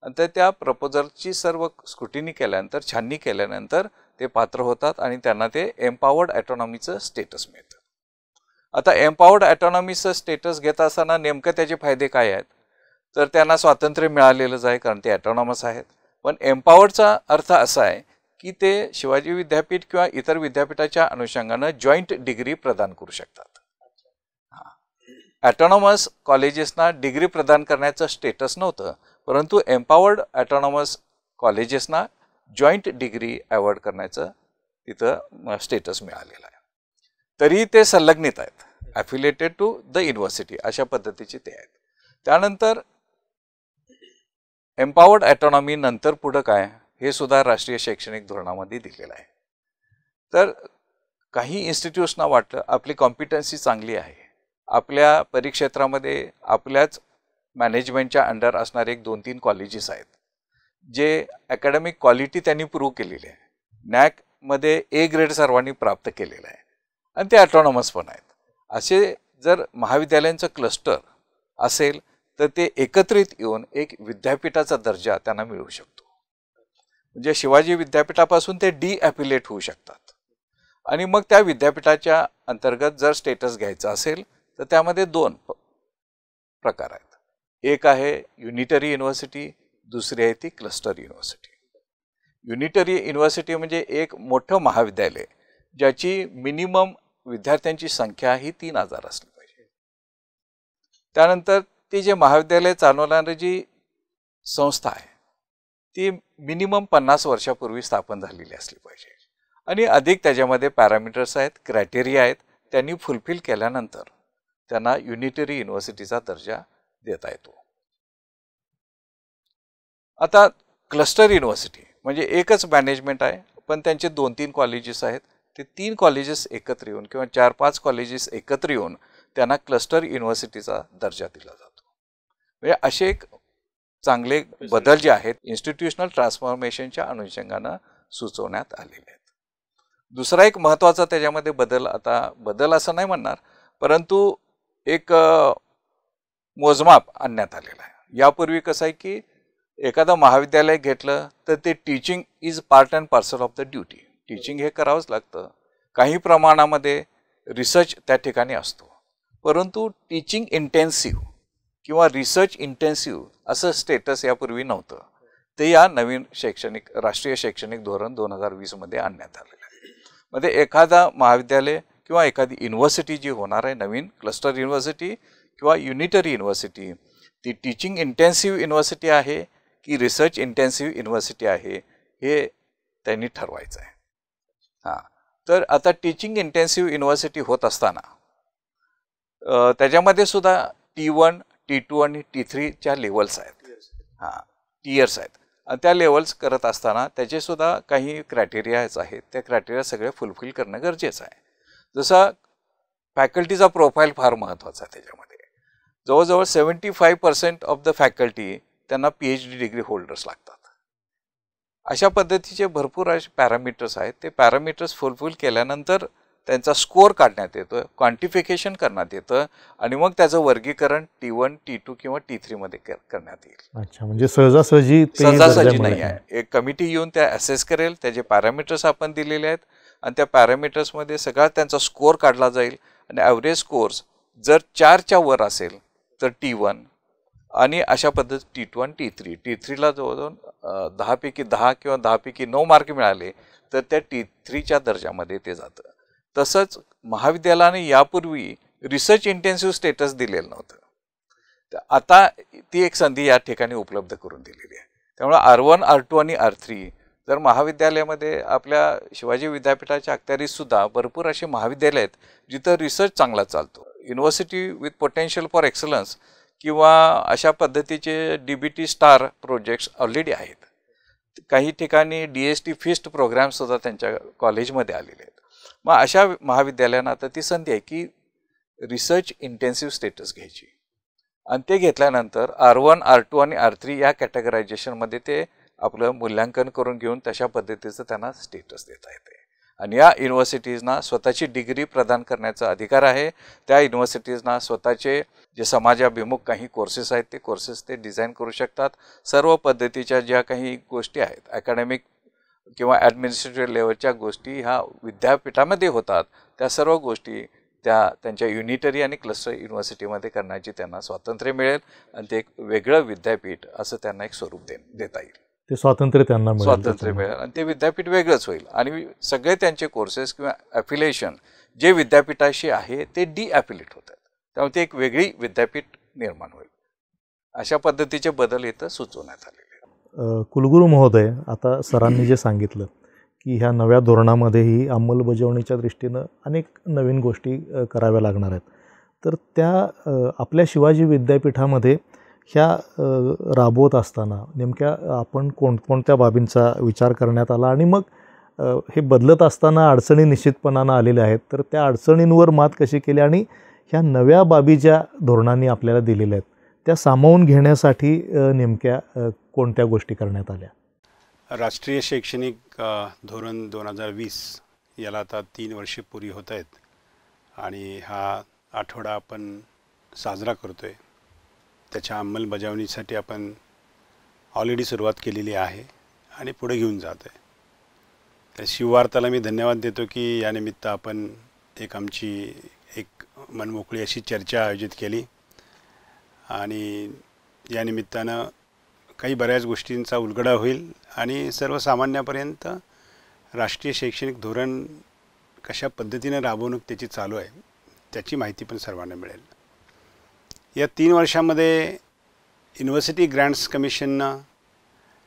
आणि त्या प्रपोजलची सर्व स्क्रुटिनी केल्यानंतर, छाननी केल्यानंतर ते पात्र होतात आणि त्यांना ते एम्पॉवर्ड ॲटॉनॉमीचं स्टेटस मिळतं. आता एम्पॉवर्ड ॲटॉनॉमीचं स्टेटस घेत असताना नेमकं त्याचे फायदे काय आहेत तर त्यांना स्वातंत्र्य मिळालेलंच आहे कारण ते ॲटॉनॉमस आहेत. पण एम्पॉवर्डचा अर्थ असा आहे की ते शिवाजी विद्यापीठ किंवा इतर विद्यापीठाच्या अनुषंगानं जॉईंट डिग्री प्रदान करू शकतात. ॲटॉनॉमस कॉलेजेसना डिग्री प्रदान करण्याचं स्टेटस नव्हतं, परंतु एम्पॉवर्ड ॲटॉनॉमस कॉलेजेसना जॉईंट डिग्री अवॉर्ड करण्याचं तिथं स्टेटस मिळालेलं आहे. तरी ते संलग्नित आहेत, ॲफिलेटेड टू द युनिव्हर्सिटी अशा पद्धतीचे ते आहेत. त्यानंतर एम्पॉवर्ड ॲटॉनॉमी नंतर पुढं काय हे सुद्धा राष्ट्रीय शैक्षणिक धोरणामध्ये दिलेलं आहे. तर काही इन्स्टिट्यूट्सना वाटलं आपली कॉम्पिटन्सी चांगली आहे, आपल्या परिक्षेत्रामध्ये आपल्याच मॅनेजमेंटच्या अंडर असणारे 1-2-3 कॉलेजेस आहेत जे अकॅडमिक क्वालिटी त्यांनी प्रूव्ह केलेली आहे, नॅकमध्ये A ग्रेड सर्वांनी प्राप्त केलेला आहे आणि ते ॲटॉनॉमस पण आहेत. असे जर महाविद्यालयांचं क्लस्टर असेल तर ते एकत्रित येऊन एक विद्यापीठाचा दर्जा त्यांना मिळू शकतो. म्हणजे शिवाजी विद्यापीठापासून ते डी-ॲफिलेट होऊ शकतात आणि मग त्या विद्यापीठाच्या अंतर्गत जर स्टेटस घ्यायचा असेल तर त्यामध्ये 2 प्रकार आहेत. एक आहे युनिटरी युनिव्हर्सिटी, दुसरी आहे ती क्लस्टर युनिव्हर्सिटी. युनिटरी युनिव्हर्सिटी म्हणजे एक मोठं महाविद्यालय ज्याची मिनिमम विद्यार्थ्यांची संख्या ही 3000 असली पाहिजे. त्यानंतर ती जे महाविद्यालय चालवणारी जी संस्था आहे ती मिनिमम 50 वर्षापूर्वी स्थापन झालेली असली पाहिजे आणि अधिक त्याच्यामध्ये पॅरामीटर्स आहेत, क्रायटेरिया आहेत, त्यांनी फुलफिल केल्यानंतर त्यांना युनिटरी युनिव्हर्सिटीचा दर्जा देता येतो. आता क्लस्टर युनिव्हर्सिटी म्हणजे एकच मॅनेजमेंट आहे पण त्यांचे 2-3 कॉलेजेस आहेत. ते 3 कॉलेजेस एकत्र येऊन किंवा 4-5 कॉलेजेस एकत्र येऊन त्यांना क्लस्टर युनिव्हर्सिटीचा दर्जा दिला जातो. म्हणजे असे एक चांगले बदल जे आहेत इन्स्टिट्यूशनल ट्रान्सफॉर्मेशनच्या अनुषंगानं सुचवण्यात आलेले आहेत. दुसरा एक महत्त्वाचा त्याच्यामध्ये बदल, आता बदल असं नाही म्हणणार परंतु एक मोजमाप आणण्यात आलेलं आहे. यापूर्वी कसं आहे की एखादं महाविद्यालय घेतलं तर ते teaching is part and parcel of the duty, teaching हे करावंच लागतं. काही प्रमाणामध्ये रिसर्च त्या ठिकाणी असतो परंतु टीचिंग इंटेन्सिव्ह किंवा रिसर्च इंटेन्सिव्ह असं स्टेटस यापूर्वी नव्हतं. ते या नवीन राष्ट्रीय शैक्षणिक धोरण 2020 मध्ये आणण्यात आलेलं आहे. मध्ये एखादा महाविद्यालय किंवा एखादी युनिव्हर्सिटी जी होणार आहे नवीन क्लस्टर युनिव्हर्सिटी किंवा युनिटरी युनिव्हर्सिटी, ती टीचिंग इंटेन्सिव्ह युनिव्हर्सिटी आहे की रिसर्च इंटेन्सिव्ह युनिव्हर्सिटी आहे हे त्यांनी ठरवायचं आहे. तर आता टीचिंग इंटेन्सिव्ह युनिव्हर्सिटी होत असताना त्याच्यामध्ये सुद्धा T1, T2 आणि T3च्या लेवल्स आहेत, टियर्स आहेत. त्या लेवल्स करत असताना त्याचे सुद्धा काही क्रायटेरियाज आहेत, त्या क्रायटेरिया सगळे फुलफिल करणं गरजेचं आहे. जसं फॅकल्टीचा प्रोफाईल फार महत्त्वाचा आहे. त्याच्यामध्ये जवळजवळ 75% ऑफ द फॅकल्टी त्यांना PhD डिग्री होल्डर्स लागतात. अशा पद्धतीचे भरपूर असे पॅरामीटर्स आहेत. ते पॅरामीटर्स फुलफिल केल्यानंतर त्यांचा स्कोअर काढण्यात येतो, क्वांटिफिकेशन करण्यात येतं आणि मग त्याचं वर्गीकरण T1, T2 किंवा T3 मध्ये करण्यात येईल. अच्छा, म्हणजे सहजासहजी नाही आहे. एक कमिटी येऊन त्या असेस करेल, त्याचे पॅरामीटर्स आपण दिलेले आहेत आणि त्या पॅरामीटर्समध्ये सगळा त्यांचा स्कोअर काढला जाईल आणि ॲव्हरेज स्कोर्स जर 4च्या वर असेल तर T1 आणि अशा पद्धती T2 आणि T3. T3ला जवळजवळ 10पैकी 10 किंवा 10पैकी 9 मार्क मिळाले तर त्या T3च्या दर्जामध्ये ते जातं. तसंच महाविद्यालयाने यापूर्वी रिसर्च इंटेन्सिव्ह स्टेटस दिलेलं नव्हतं, तर आता ती एक संधी या ठिकाणी उपलब्ध करून दिलेली आहे. त्यामुळे R1, R2 आणि R3 जर महाविद्यालयामध्ये आपल्या शिवाजी विद्यापीठाच्या अखत्यारीत सुद्धा भरपूर असे महाविद्यालय आहेत जिथं रिसर्च चांगला चालतो, university with potential for excellence किंवा अशा पद्धतीचे DBT स्टार प्रोजेक्ट्स ऑलरेडी आहेत. काही ठिकाणी DST फिस्ट प्रोग्रामसुद्धा त्यांच्या कॉलेजमध्ये आलेले आहेत. मग अशा महाविद्यालयांना आता ती संधी आहे की रिसर्च इंटेन्सिव्ह स्टेटस घ्यायची आणि ते घेतल्यानंतर R1, R2 आणि R3 या कॅटेगरायझेशनमध्ये ते आपलं मूल्यांकन करून घेऊन तशा पद्धतीचं त्यांना स्टेटस देता येते. आणि या युनिव्हर्सिटीजना स्वतःची डिग्री प्रदान करण्याचा अधिकार आहे. त्या युनिव्हर्सिटीजना स्वतःचे जे समाजाभिमुख काही कोर्सेस आहेत ते कोर्सेस ते डिझाईन करू शकतात. सर्व पद्धतीच्या ज्या काही गोष्टी आहेत अकॅडमिक किंवा ॲडमिनिस्ट्रेटिव्ह लेवलच्या गोष्टी ह्या विद्यापीठामध्ये होतात, त्या सर्व गोष्टी त्यांच्या युनिटरी आणि क्लस्टर युनिव्हर्सिटीमध्ये करण्याची त्यांना स्वातंत्र्य मिळेल आणि ते एक वेगळं विद्यापीठ असं त्यांना एक स्वरूप देता येईल. ते स्वातंत्र्य त्यांना मिळेल आणि ते विद्यापीठ वेगळंच होईल आणि सगळे त्यांचे कोर्सेस किंवा ॲफिलिएशन जे विद्यापीठाशी आहे ते डी-ॲफिलेट होतात. त्यामुळे ते एक वेगळी विद्यापीठ निर्माण होईल. अशा पद्धतीचे बदल इथं सुचवण्यात आलेले. कुलगुरू महोदय, आता सरांनी जे सांगितलं की ह्या नव्या धोरणामध्येही अंमलबजावणीच्या दृष्टीनं अनेक नवीन गोष्टी कराव्या लागणार आहेत. तर त्या आपल्या शिवाजी विद्यापीठामध्ये ह्या राबवत असताना नेमक्या आपण कोणकोणत्या बाबींचा विचार करण्यात आला आणि मग हे बदलत असताना अडचणी निश्चितपणानं आलेल्या आहेत, तर त्या अडचणींवर मात कशी केली आणि ह्या नव्या बाबी ज्या धोरणांनी आपल्याला दिलेल्या आहेत त्या सामावून घेण्यासाठी नेमक्या कोणत्या गोष्टी करण्यात आल्या? राष्ट्रीय शैक्षणिक धोरण 2020 याला आता 3 वर्षे पुरी होत आहेत आणि हा आठवडा आपण साजरा करतो आहे. त्याच्या अंमलबजावणीसाठी आपण ऑलरेडी सुरुवात केलेली आहे आणि पुढे घेऊन जात आहे. त्या शिववार्ताला मी धन्यवाद देतो की या निमित्त आपण आमची एक मनमोकळी अशी चर्चा आयोजित केली आणि या निमित्तानं काही बऱ्याच गोष्टींचा उलगडा होईल आणि सर्वसामान्यापर्यंत राष्ट्रीय शैक्षणिक धोरण कशा पद्धतीनं राबवणूक त्याची चालू आहे त्याची माहिती पण सर्वांना मिळेल. या 3 वर्षामध्ये युनिव्हर्सिटी ग्रँट्स कमिशननं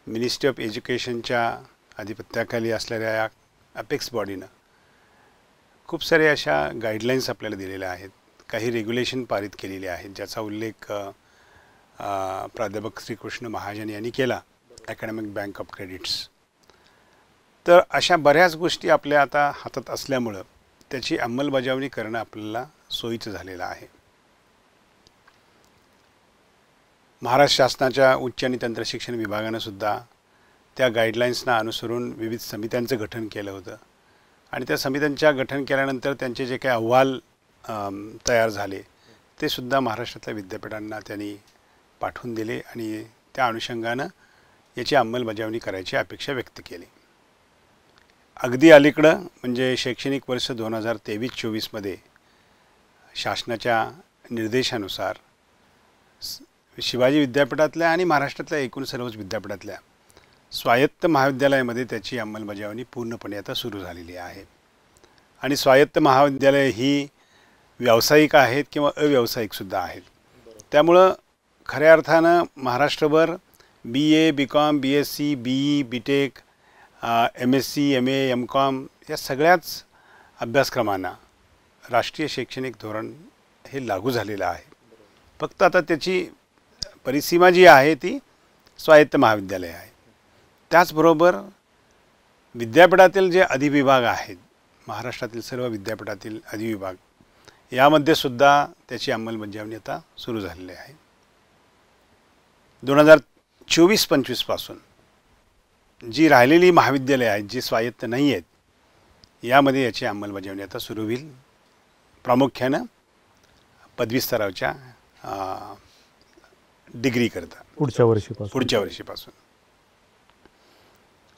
मिनिस्ट्री ऑफ एज्युकेशनच्या अधिपत्याखाली असलेल्या या अपेक्स बॉडीनं खूप सारे अशा गाईडलाईन्स आपल्याला दिलेल्या आहेत. काही रेग्युलेशन पारित केलेले आहेत ज्याचा उल्लेख प्राध्यापक श्रीकृष्ण महाजन यांनी केला, अकॅडमिक बँक ऑफ क्रेडिट्स. तर अशा बऱ्याच गोष्टी आपल्या आता हातात असल्यामुळं त्याची अंमलबजावणी करणं आपल्याला सोयीचं झालेलं आहे. महाराष्ट्र शासनाच्या उच्च आणि तंत्रशिक्षण विभागानं सुद्धा त्या गाईडलाईन्सना अनुसरून विविध समित्यांचं गठन केलं होतं आणि त्या समित्यांच्या गठन केल्यानंतर त्यांचे जे काही अहवाल तयार झाले ते सुद्धा महाराष्ट्रातल्या विद्यापीठांना त्यांनी पाठवून दिले आणि त्या अनुषंगानं याची अंमलबजावणी करायची अपेक्षा व्यक्त केली. अगदी अलीकडं म्हणजे शैक्षणिक वर्ष 2023-24मध्ये शासनाच्या निर्देशानुसार शिवाजी विद्यापीठातल्या आणि महाराष्ट्रातल्या एकूण सर्वच विद्यापीठातल्या स्वायत्त महाविद्यालयामध्ये त्याची अंमलबजावणी पूर्णपणे आता सुरू झालेली आहे. आणि स्वायत्त महाविद्यालय ही व्यावसायिक आहेत किंवा अव्यावसायिकसुद्धा आहेत. त्यामुळं खऱ्या अर्थानं महाराष्ट्रभर BA, BCom, BSc, BE, BTech, MSc, MA, MCom या सगळ्याच अभ्यासक्रमांना राष्ट्रीय शैक्षणिक धोरण हे लागू झालेलं आहे. फक्त आता त्याची परिसीमा जी आहे ती स्वायत्त महाविद्यालय आहे. त्याचबरोबर विद्यापीठातील जे अधिविभाग आहेत, महाराष्ट्रातील सर्व विद्यापीठातील अधिविभाग यामध्ये सुद्धा त्याची अंमलबजावणी आता सुरू झालेली आहे. 2024-25 पासून जी राहिलेली महाविद्यालये आहेत जी स्वायत्त नाही आहेत यामध्ये याची अंमलबजावणी आता सुरू होईल, प्रामुख्यानं पदवी स्तरावरच्या डिग्री करता पुढच्या वर्षीपासून.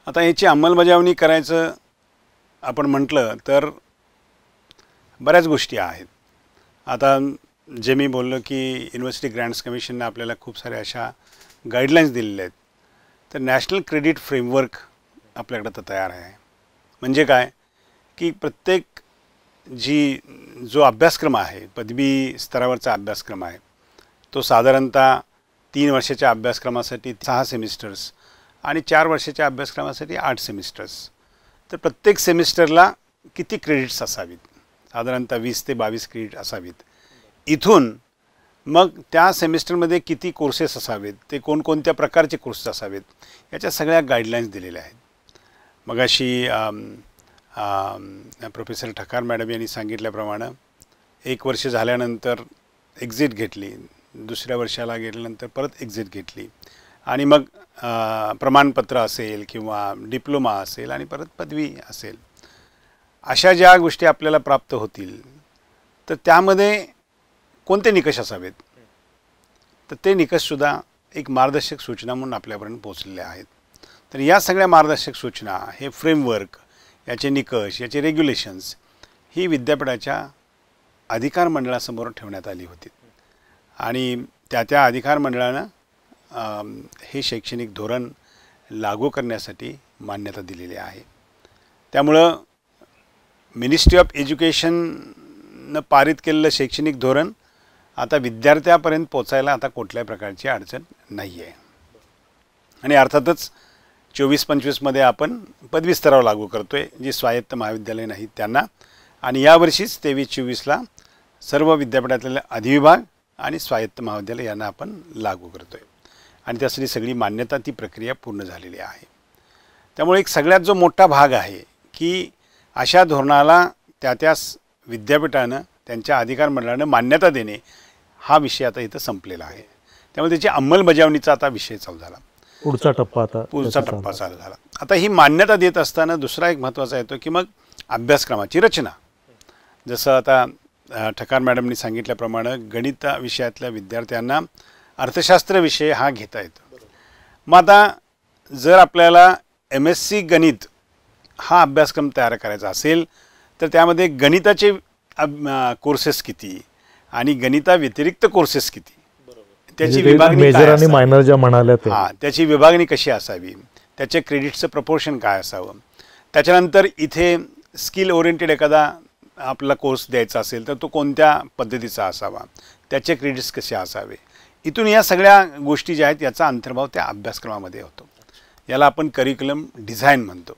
आता याची अंमलबजावणी करायचं आपण म्हटलं तर बऱ्याच गोष्टी आहेत. आता जे मी बोललो की युनिव्हर्सिटी ग्रँट्स कमिशननं आपल्याला खूप साऱ्या अशा गाईडलाईन्स दिलेल्या आहेत. तर नॅशनल क्रेडिट फ्रेमवर्क आपल्याकडं तर तयार आहे. म्हणजे काय की प्रत्येक जो अभ्यासक्रम आहे, पदवी स्तरावरचा अभ्यासक्रम आहे, तो साधारणतः 3 वर्षाच्या अभ्यासक्रमासाठी 6 सेमिस्टर्स आणि 4 वर्षाच्या अभ्यासक्रमासाठी 8 सेमिस्टर्स. तर प्रत्येक सेमिस्टरला किती क्रेडिट्स असावीत, साधारणतः 20 ते 22 क्रेडिट असावीत. इथून मग त्या सेमिस्टरमध्ये किती कोर्सेस असावेत, ते कोणकोणत्या प्रकारचे कोर्सेस असावेत याच्या सगळ्या गाईडलाईन्स दिलेल्या आहेत. मग अशी प्रोफेसर ठकार मॅडम यांनी सांगितल्याप्रमाणे 1 वर्ष झाल्यानंतर एक्झिट घेतली, दुसऱ्या वर्षाला गेल्यानंतर परत एक्झिट घेतली आणि मग प्रमाणपत्र असेल किंवा डिप्लोमा असेल आणि परत पदवी असेल, अशा ज्या गोष्टी आपल्याला प्राप्त होतील तर त्यामध्ये कोणते निकष असावेत, तर ते निकषसुद्धा एक मार्गदर्शक सूचना म्हणून आपल्यापर्यंत पोहोचलेले आहेत. तर या सगळ्या मार्गदर्शक सूचना, हे फ्रेमवर्क, याचे निकष, याचे रेग्युलेशन्स ही विद्यापीठाच्या अधिकार मंडळासमोर ठेवण्यात आली होती आणि त्या अधिकार मंडळानं हे शैक्षणिक धोरण लागू करण्यासाठी मान्यता दिलेली आहे. त्यामुळं मिनिस्ट्री ऑफ एज्युकेशननं पारित केलेलं शैक्षणिक धोरण आता विद्यार्थ्यापर्यंत पोचायला आता कुठल्याही प्रकारची अडचण नाही आहे. आणि अर्थातच 24-25मध्ये आपण पदवी स्तरावर लागू करतो आहे, जी स्वायत्त महाविद्यालय नाहीत त्यांना. आणि यावर्षीच 23-24ला सर्व विद्यापीठातले अधिविभाग आणि स्वायत्त महाविद्यालय यांना आपण लागू करतो आहे आणि त्यासाठी सगळी मान्यता ती प्रक्रिया पूर्ण झालेली आहे. त्यामुळे एक सगळ्यात जो मोठा भाग आहे की अशा धोरणाला त्या विद्यापीठानं त्यांच्या अधिकार मंडळानं मान्यता देणे हा विषय आता इथं संपलेला आहे. त्यामुळे त्याची अंमलबजावणीचा आता विषय चालू झाला. पुढचा टप्पा चालू झाला. आता ही मान्यता देत असताना दुसरा एक महत्त्वाचा येतो की मग अभ्यासक्रमाची रचना. जसं आता ठकार मॅडमनी सांगितल्याप्रमाणे गणित विषयातल्या विद्यार्थ्यांना अर्थशास्त्र विषय हा घेता येतो. मग आता जर आपल्याला MSc गणित हा अभ्यासक्रम तयार करायचा असेल तर त्यामध्ये गणिताचे कोर्सेस किती आणि गणिताव्यतिरिक्त कोर्सेस किती, त्याची विभागणी मेजर आणि मायनर ज्या म्हणाल्या त्याची विभागणी कशी असावी, त्याचे क्रेडिटचं प्रपोर्शन काय असावं, त्याच्यानंतर इथे स्किल ओरिएंटेड एखादा आपला कोर्स द्यायचा असेल तर तो कोणत्या पद्धतीचा असावा, त्याचे क्रेडिट्स कसे असावे, इथून या सगळ्या गोष्टी ज्या आहेत याचा अंतर्भाव त्या अभ्यासक्रमामध्ये होतो. याला आपण करिक्युलम डिझाईन म्हणतो.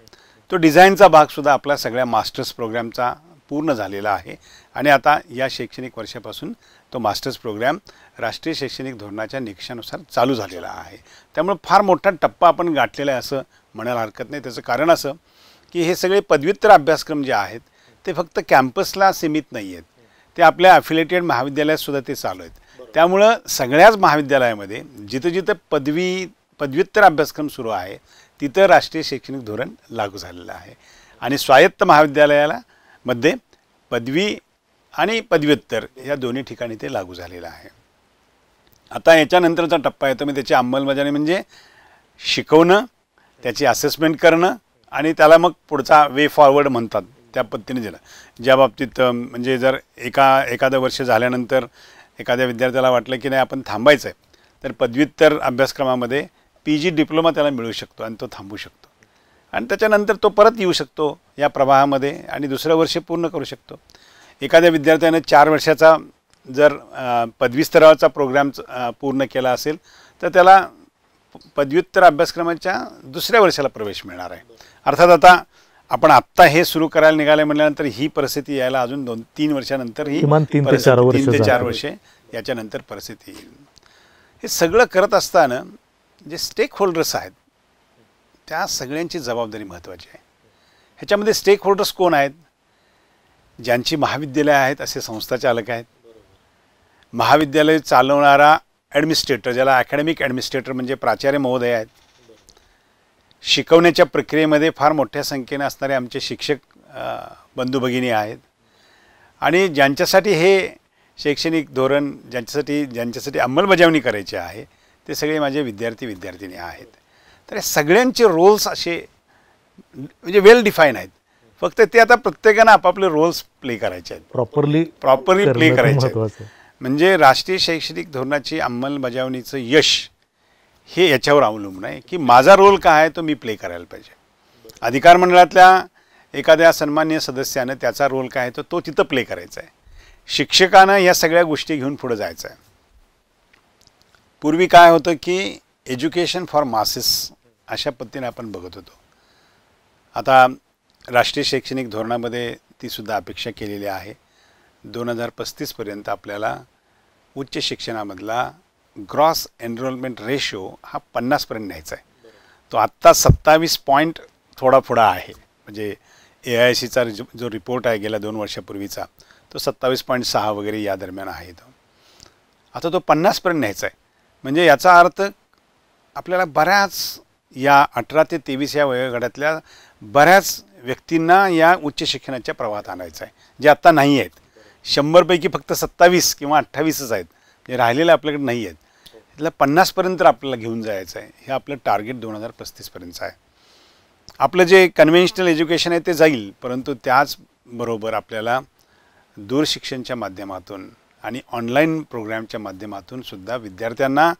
तो डिझाईनचा भागसुद्धा आपला सगळ्या मास्टर्स प्रोग्रामचा पूर्ण झालेला आहे आणि आता या शैक्षणिक वर्षापासून तो मास्टर्स प्रोग्राम राष्ट्रीय शैक्षणिक धोरणाच्या निकषानुसार चालू झालेला आहे. त्यामुळे फार मोठा टप्पा आपण गाठलेला आहे असं म्हणायला हरकत नाही. त्याचं कारण असं की हे सगळे पदव्युत्तर अभ्यासक्रम जे आहेत ते फक्त कॅम्पसला सीमित नाही आहेत, ते आपल्या अफिलिएटेड महाविद्यालयातसुद्धा ते चालू आहेत. त्यामुळं सगळ्याच महाविद्यालयामध्ये जिथं जिथं पदव्युत्तर अभ्यासक्रम सुरू आहे तिथं राष्ट्रीय शैक्षणिक धोरण लागू झालेलं आहे आणि स्वायत्त महाविद्यालयाला मध्ये पदवी आणि पदव्युत्तर या दोन्ही ठिकाणी ते लागू झालेलं आहे. आता याच्यानंतरचा टप्पा येतो मी त्याची अंमलबजावणी म्हणजे शिकवणं, त्याची असेसमेंट करणं आणि त्याला मग पुढचा वे फॉरवर्ड म्हणतात त्या पद्धतीने दिलं. ज्या बाबतीत म्हणजे जर एखादं वर्ष झाल्यानंतर एखाद्या विद्यार्थ्याला वाटलं की नाही आपण थांबायचं आहे तर पदव्युत्तर अभ्यासक्रमामध्ये PG डिप्लोमा त्याला मिळू शकतो आणि तो थांबू शकतो आणि त्याच्यानंतर तो परत येऊ शकतो या प्रवाहामध्ये आणि दुसरं वर्ष पूर्ण करू शकतो. एखाद्या विद्यार्थ्याने 4 वर्षाचा जर पदवी स्तरावरचा प्रोग्राम पूर्ण केला असेल तर त्याला पदव्युत्तर अभ्यासक्रमाच्या दुसऱ्या वर्षाला प्रवेश मिळणार आहे. अर्थात आता आपण आत्ता हे सुरू करायला निघाले म्हटल्यानंतर ही परिस्थिती यायला अजून 2-3 वर्षानंतर ही 3 ते 4 वर्षे याच्यानंतर परिस्थिती येईल. हे सगळं करत असताना जे स्टेक होल्डर्स आहेत त्या सगळ्यांची जबाबदारी महत्त्वाची आहे. ह्याच्यामध्ये स्टेक होल्डर्स कोण आहेत? ज्यांची महाविद्यालय आहेत असे संस्था चालक आहेत, महाविद्यालय चालवणारा ॲडमिनिस्ट्रेटर ज्याला अकॅडमिक ॲडमिनिस्ट्रेटर म्हणजे प्राचार्य महोदय आहेत, शिकवण्याच्या प्रक्रियेमध्ये फार मोठ्या संख्येने असणारे आमचे शिक्षक बंधू भगिनी आहेत आणि ज्यांच्यासाठी हे शैक्षणिक धोरण ज्यांच्यासाठी अंमलबजावणी करायची आहे ते सगळे माझे विद्यार्थिनी आहेत. तर सगळ्यांचे रोल्स असे म्हणजे वेल डिफाईन आहेत. फक्त ते आता प्रत्येकानं आपापले रोल्स प्ले करायचे आहेत, प्रॉपरली प्ले करायचे आहेत. म्हणजे राष्ट्रीय शैक्षणिक धोरणाची अंमलबजावणीचं यश हे याच्यावर अवलंबून आहे की माझा रोल काय आहे तो मी प्ले करायला पाहिजे. अधिकार मंडळातल्या एखाद्या सन्माननीय सदस्यानं त्याचा रोल काय आहे तो तिथं प्ले करायचा आहे. शिक्षकानं या सगळ्या गोष्टी घेऊन पुढे जायचं आहे. पूर्वी काय होतं की एज्युकेशन फॉर मासेस अशा पद्धतीने आपण बघत होतो. आता राष्ट्रीय शैक्षणिक धोरणामध्ये तीसुद्धा अपेक्षा केलेली आहे 2035पर्यंत आपल्याला उच्च शिक्षणामधला ग्रॉस एनरोलमेंट रेशो हा 50पर्यंत न्यायचा आहे. तो आत्ता 27 पॉईंट थोडा आहे. म्हणजे AICचा जो रिपोर्ट आहे गेल्या 2 वर्षापूर्वीचा तो 27.6 वगैरे या दरम्यान आहे. आता तो 50पर्यंत न्यायचा आहे. म्हणजे याचा अर्थ आपल्याला बऱ्याच या 18 ते 23 या वयोगटातल्या बऱ्याच व्यक्तींना या उच्च शिक्षणाच्या प्रवाहात आणायचं आहे जे आत्ता नाही आहेत. 100पैकी फक्त 27 किंवा 28च आहेत, जे राहिलेले आपल्याकडे नाही आहेत. त्याला 50पर्यंत आपल्याला घेऊन जायचं आहे. हे आपलं टार्गेट 2035पर्यंतचं आहे. आपलं जे कन्व्हेन्शनल एज्युकेशन आहे ते जाईल, परंतु त्याचबरोबर आपल्याला दूरशिक्षणच्या माध्यमातून आणि ऑनलाईन प्रोग्रामच्या माध्यमातून सुद्धा विद्यार्थ्यांना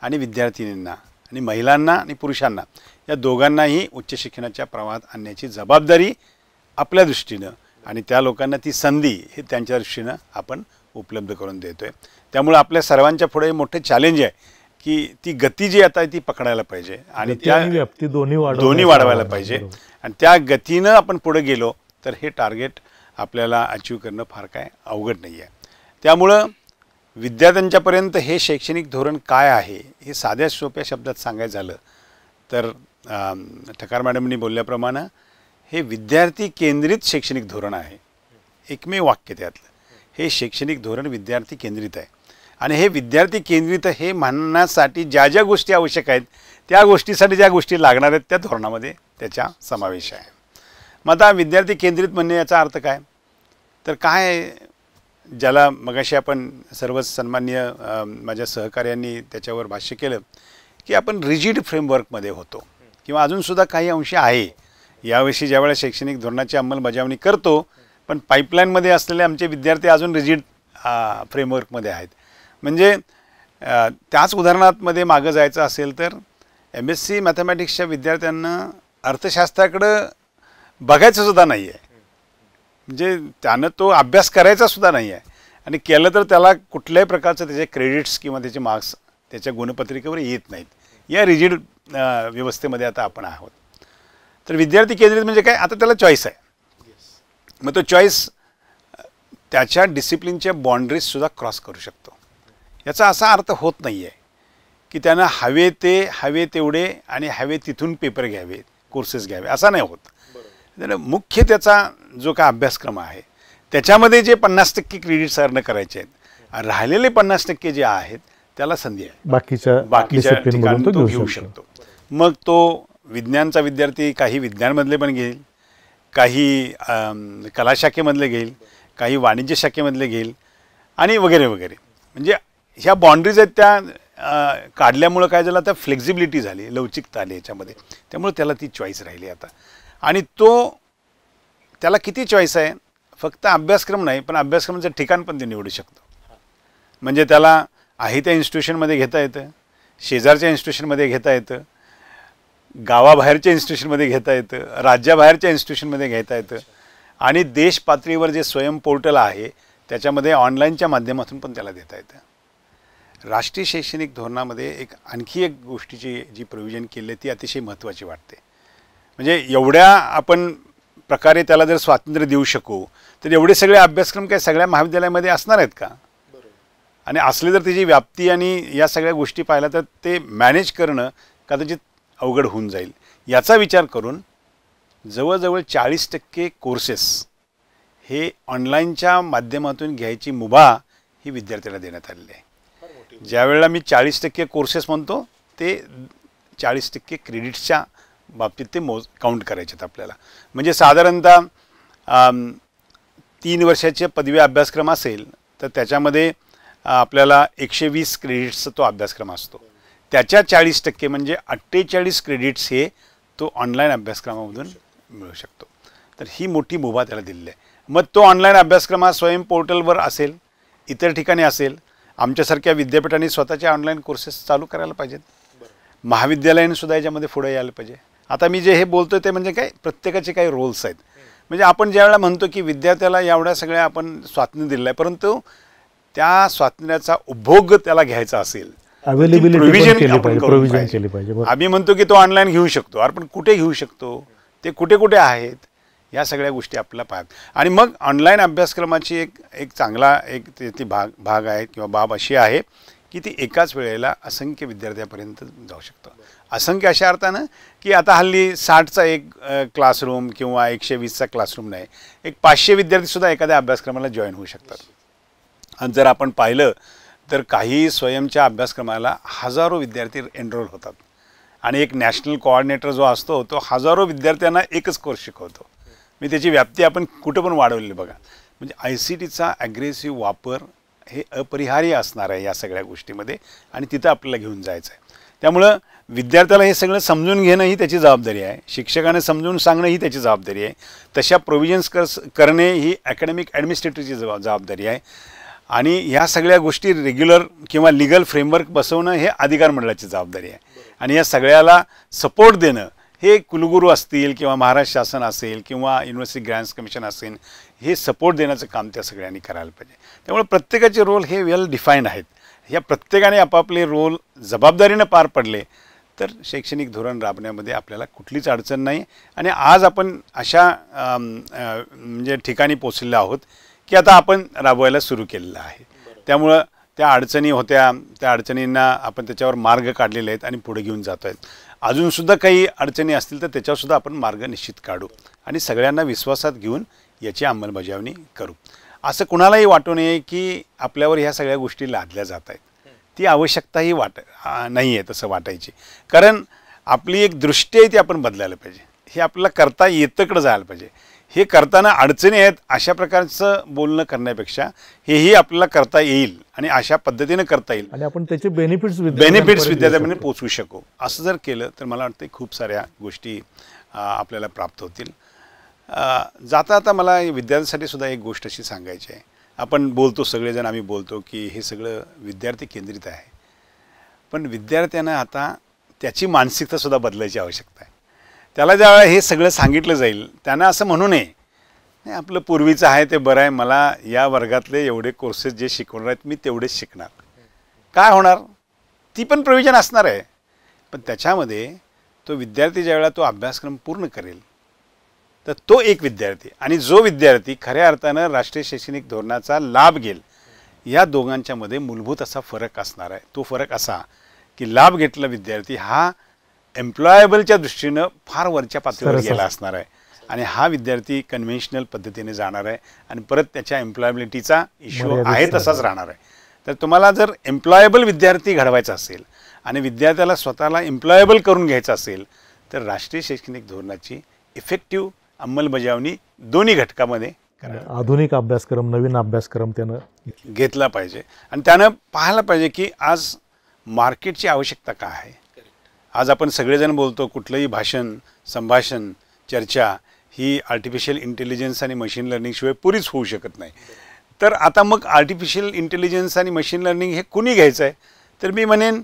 आणि विद्यार्थिनींना आणि महिलांना आणि पुरुषांना या दोघांनाही उच्च शिक्षणाच्या प्रवाहात आणण्याची जबाबदारी आपल्या दृष्टीनं आणि त्या लोकांना ती संधी हे त्यांच्या दृष्टीनं आपण उपलब्ध करून देतो आहे. त्यामुळे आपल्या सर्वांच्या पुढे मोठे चॅलेंज आहे की ती गती जी आता ती पकडायला पाहिजे आणि त्या व्याप्ती दोन्ही वाढवायला पाहिजे आणि त्या गतीनं आपण पुढे गेलो तर हे टार्गेट आपल्याला अचीव करणं फार काय अवघड नाही आहे. त्यामुळं विद्यार्थ्यांच्यापर्यंत हे शैक्षणिक धोरण काय आहे हे साध्या सोप्या शब्दात सांगायचं झालं तर ठकार मॅडमनी बोलल्याप्रमाणे हे विद्यार्थी केंद्रित शैक्षणिक धोरण आहे. एकमेव वाक्य त्यातलं, हे शैक्षणिक धोरण विद्यार्थी केंद्रित आहे. आणि हे विद्यार्थी केंद्रित हे म्हणण्यासाठी ज्या ज्या गोष्टी आवश्यक आहेत त्या गोष्टीसाठी ज्या गोष्टी लागणार आहेत त्या धोरणामध्ये त्याचा समावेश आहे. मग आता विद्यार्थी केंद्रित म्हणणे याचा अर्थ काय, तर काय ज्याला मगाशी आपण सर्वच सन्माननीय माझ्या सहकार्यांनी त्याच्यावर भाष्य केलं की आपण रिजिड फ्रेमवर्कमध्ये होतो किंवा अजूनसुद्धा काही अंश आहे. यावर्षी ज्यावेळेला शैक्षणिक धोरणाची अंमलबजावणी करतो पण पाईपलाईनमध्ये असलेले आमचे विद्यार्थी अजून रिजिड फ्रेमवर्कमध्ये आहेत. म्हणजे त्याच उदाहरणामध्ये मागं जायचं असेल तर MSc मॅथमॅटिक्सच्या विद्यार्थ्यांना अर्थशास्त्राकडं बघायचंसुद्धा नाही आहे. म्हणजे त्यानं तो अभ्यास करायचासुद्धा नाही आहे आणि केलं तर त्याला कुठल्याही प्रकारचं त्याचे क्रेडिट्स किंवा त्याचे मार्क्स त्याच्या गुणपत्रिकेवर येत नाहीत. या रिजिड व्यवस्थेमध्ये आता आपण आहोत. तर विद्यार्थी केंद्रित म्हणजे काय, आता त्याला चॉईस आहे. मग तो चॉईस त्याच्या डिसिप्लिनच्या बाउंड्रीजसुद्धा क्रॉस करू शकतो. याचा असा अर्थ होत नाही आहे की त्यानं हवे तेवढे आणि हवे तिथून पेपर घ्यावे, कोर्सेस घ्यावे, असा नाही होत. त्यानं मुख्य त्याचा जो काय अभ्यासक्रम आहे त्याच्यामध्ये जे 50% क्रेडिट्स अर्न करायचे आहेत, राहिलेले 50% जे आहेत त्याला संधी आहे बाकीच्या ठिकाणी तो घेऊ शकतो. मग तो विज्ञानचा विद्यार्थी काही विज्ञानमधले पण घेईल, काही कला शाखेमधले घेईल, काही वाणिज्य शाखेमधले घेईल आणि वगैरे वगैरे. म्हणजे ह्या बाउंड्रीज आहेत त्या काढल्यामुळं काय झालं, आता फ्लेक्झिबिलिटी झाली, लवचिकता आली याच्यामध्ये. त्यामुळे त्याला ती चॉईस राहिली आता. आणि त्याला किती चॉईस आहे, फक्त अभ्यासक्रम नाही पण अभ्यासक्रमाचं ठिकाण पण ते निवडू शकतो. म्हणजे त्याला आहे त्या इन्स्टिट्यूशनमध्ये घेता येतं, शेजारच्या इन्स्टिट्यूशनमध्ये घेता येतं, गावाबाहेरच्या इन्स्टिट्यूशनमध्ये घेता येतं, राज्याबाहेरच्या इन्स्टिट्यूशनमध्ये घेता येतं आणि देश पातळीवर जे स्वयं पोर्टल आहे त्याच्यामध्ये ऑनलाईनच्या माध्यमातून पण त्याला देता येतं. राष्ट्रीय शैक्षणिक धोरणामध्ये आणखी एक गोष्टीची जी प्रोव्हिजन केली आहे ती अतिशय महत्त्वाची वाटते. म्हणजे एवढ्या आपण प्रकारे त्याला जर स्वातंत्र्य देऊ शकू तर एवढे सगळे अभ्यासक्रम काय सगळ्या महाविद्यालयामध्ये असणार आहेत का, आणि असले तर त्याची व्याप्ती आणि या सगळ्या गोष्टी पाहिल्या तर ते मॅनेज करणं कदाचित अवघड होऊन जाईल. याचा विचार करून जवळजवळ 40% कोर्सेस हे ऑनलाईनच्या माध्यमातून घ्यायची मुभा ही विद्यार्थ्याला देण्यात आलेली आहे. ज्यावेळेला मी 40% कोर्सेस म्हणतो ते 40% क्रेडिट्सच्या बाबतीत ते काउंट करायचे आहेत आपल्याला. म्हणजे साधारणतः 3 वर्षाचे पदवी अभ्यासक्रम असेल तर त्याच्यामध्ये आपल्याला 120 क्रेडिट्सचा तो अभ्यासक्रम असतो. त्याच्या 40% म्हणजे 48 क्रेडिट्स हे तो ऑनलाईन अभ्यासक्रमामधून मिळू शकतो. तर ही मोठी मुभा त्याला दिलेली आहे. मग तो ऑनलाईन अभ्यासक्रम हा स्वयं पोर्टलवर असेल, इतर ठिकाणी असेल. आमच्यासारख्या विद्यापीठांनी स्वतःचे ऑनलाईन कोर्सेस चालू करायला पाहिजेत. महाविद्यालयाने सुद्धा याच्यामध्ये पुढे यायला पाहिजे. आता मी जे हे बोलतो ते म्हणजे काय, प्रत्येकाचे काही रोल्स आहेत. म्हणजे आपण ज्यावेळेला म्हणतो की विद्यार्थ्याला एवढ्या सगळ्या आपण स्वातंत्र्य दिलेलं आहे, परंतु त्या स्वातंत्र्याचा उपभोग त्याला घ्यायचा असेल प्रोव्हिजन केली पाहिजे. आम्ही म्हणतो की तो ऑनलाईन घेऊ शकतो, अरे पण कुठे घेऊ शकतो, ते कुठे कुठे आहेत, या सगळ्या गोष्टी आपल्याला पाहत. आणि मग ऑनलाईन अभ्यासक्रमाची एक चांगला ती भाग आहे किंवा बाब अशी आहे की ती एकाच वेळेला असंख्य विद्यार्थ्यापर्यंत जाऊ शकतो. असंख्य अशा अर्थानं की आता हल्ली 60चा एक क्लासरूम किंवा 120चा क्लासरूम नाही, एक 500 विद्यार्थीसुद्धा एखाद्या अभ्यासक्रमाला जॉईन होऊ शकतात. आणि जर आपण पाहिलं तर काही स्वयंच्या अभ्यासक्रमाला हजारो विद्यार्थी एनरोल होतात आणि एक नॅशनल कोऑर्डिनेटर जो असतो तो हजारो विद्यार्थ्यांना एकच कोर्स शिकवतो. मी त्याची व्याप्ती आपण कुठं पण वाढवलेली बघा. म्हणजे ICTचा ॲग्रेसिव्ह वापर हे अपरिहार्य असणार आहे या सगळ्या गोष्टीमध्ये आणि तिथं आपल्याला घेऊन जायचं आहे. त्यामुळं विद्यार्थ्याला हे सगळं समजून घेणं ही त्याची जबाबदारी आहे, शिक्षकाने समजून सांगणं ही त्याची जबाबदारी आहे, तशा प्रोव्हिजन्स करणे ही अकॅडमिक ॲडमिनिस्ट्रेटिव्हची जबाबदारी आहे. आणि ह्या सगळ्या गोष्टी रेग्युलर किंवा लिगल फ्रेमवर्क बसवणं हे अधिकार मंडळाची जबाबदारी आहे. आणि या सगळ्याला सपोर्ट देणं हे कुलगुरू असतील किंवा महाराष्ट्र शासन असेल किंवा युनिव्हर्सिटी ग्रँट्स कमिशन असेल, हे सपोर्ट देण्याचं काम त्या सगळ्यांनी करायला पाहिजे. त्यामुळे प्रत्येकाचे रोल हे वेल डिफाईन्ड आहेत. या प्रत्येकाने आपापले रोल जबाबदारीनं पार पडले तर शैक्षणिक धोरण राबण्यामध्ये आपल्याला कुठलीच अडचण नाही. आणि आज आपण अशा म्हणजे ठिकाणी पोचलेलो आहोत की आता आपण राबवायला सुरू केलेलं आहे. त्यामुळं त्या अडचणी होत्या, त्या अडचणींना आपण त्याच्यावर मार्ग काढलेले आहेत आणि पुढे घेऊन जातो आहेत. अजूनसुद्धा काही अडचणी असतील तर त्याच्यावरसुद्धा आपण मार्ग निश्चित काढू आणि सगळ्यांना विश्वासात घेऊन याची अंमलबजावणी करू. असं कुणालाही वाटू नये की आपल्यावर ह्या सगळ्या गोष्टी लादल्या जात आहेत. ती आवश्यकताही नाही आहे तसं वाटायची, कारण आपली एक दृष्टी आहे ती आपण बदलायला पाहिजे. हे आपल्याला करता येतकडं जायला पाहिजे. हे करताना अडचणी आहेत अशा प्रकारचं बोलणं करण्यापेक्षा हेही आपल्याला करता येईल आणि अशा पद्धतीनं करता येईल आणि आपण त्याचे बेनिफिट्स विद्यार्थ्यांपर्यंत पोचवू शकू. असं जर केलं तर मला वाटतं खूप साऱ्या गोष्टी आपल्याला प्राप्त होतील. जाता आता मला विद्यार्थ्यांसाठी सुद्धा एक गोष्ट अशी सांगायची आहे. आपण बोलतो, सगळेजण आम्ही बोलतो की हे सगळं विद्यार्थी केंद्रित आहे, पण विद्यार्थ्यांना आता त्याची मानसिकतासुद्धा बदलायची आवश्यकता आहे. त्याला ज्यावेळेला हे सगळं सांगितलं जाईल त्यांना असं म्हणू नये नाही आपलं पूर्वीचं आहे ते बरं आहे, मला या वर्गातले एवढे कोर्सेस जे शिकवणार आहेत मी तेवढेच शिकणार. काय होणार, ती पण प्रोव्हिजन असणार आहे, पण त्याच्यामध्ये तो विद्यार्थी ज्यावेळेला तो अभ्यासक्रम पूर्ण करेल तर तो एक विद्यार्थी आणि जो विद्यार्थी खऱ्या अर्थानं राष्ट्रीय शैक्षणिक धोरणाचा लाभ घेईल, या दोघांच्यामध्ये मूलभूत असा फरक असणार आहे. तो फरक असा की लाभ घेतला विद्यार्थी हा एम्प्लॉयबलच्या दृष्टीनं फार वरच्या पातळीवर गेला असणार आहे आणि हा विद्यार्थी कन्व्हेन्शनल पद्धतीने जाणार आहे आणि परत त्याच्या एम्प्लॉयबिलिटीचा इश्यू आहे तसाच राहणार आहे. तर तुम्हाला जर एम्प्लॉयबल विद्यार्थी घडवायचा असेल आणि विद्यार्थ्याला स्वतःला एम्प्लॉयबल करून घ्यायचं असेल तर राष्ट्रीय शैक्षणिक धोरणाची इफेक्टिव्ह अंमलबजावणी दोन्ही घटकामध्ये आधुनिक अभ्यासक्रम, नवीन अभ्यासक्रम त्यानं घेतला पाहिजे आणि त्यानं पाहायला पाहिजे की आज मार्केटची आवश्यकता काय आहे. आज आपण सगळेजण बोलतो कुठलंही भाषण, संभाषण, चर्चा ही आर्टिफिशियल इंटेलिजन्स आणि मशीन लर्निंगशिवाय पुरीच होऊ शकत नाही. तर आता मग आर्टिफिशियल इंटेलिजन्स आणि मशीन लर्निंग हे कुणी घ्यायचं आहे, तर मी म्हणेन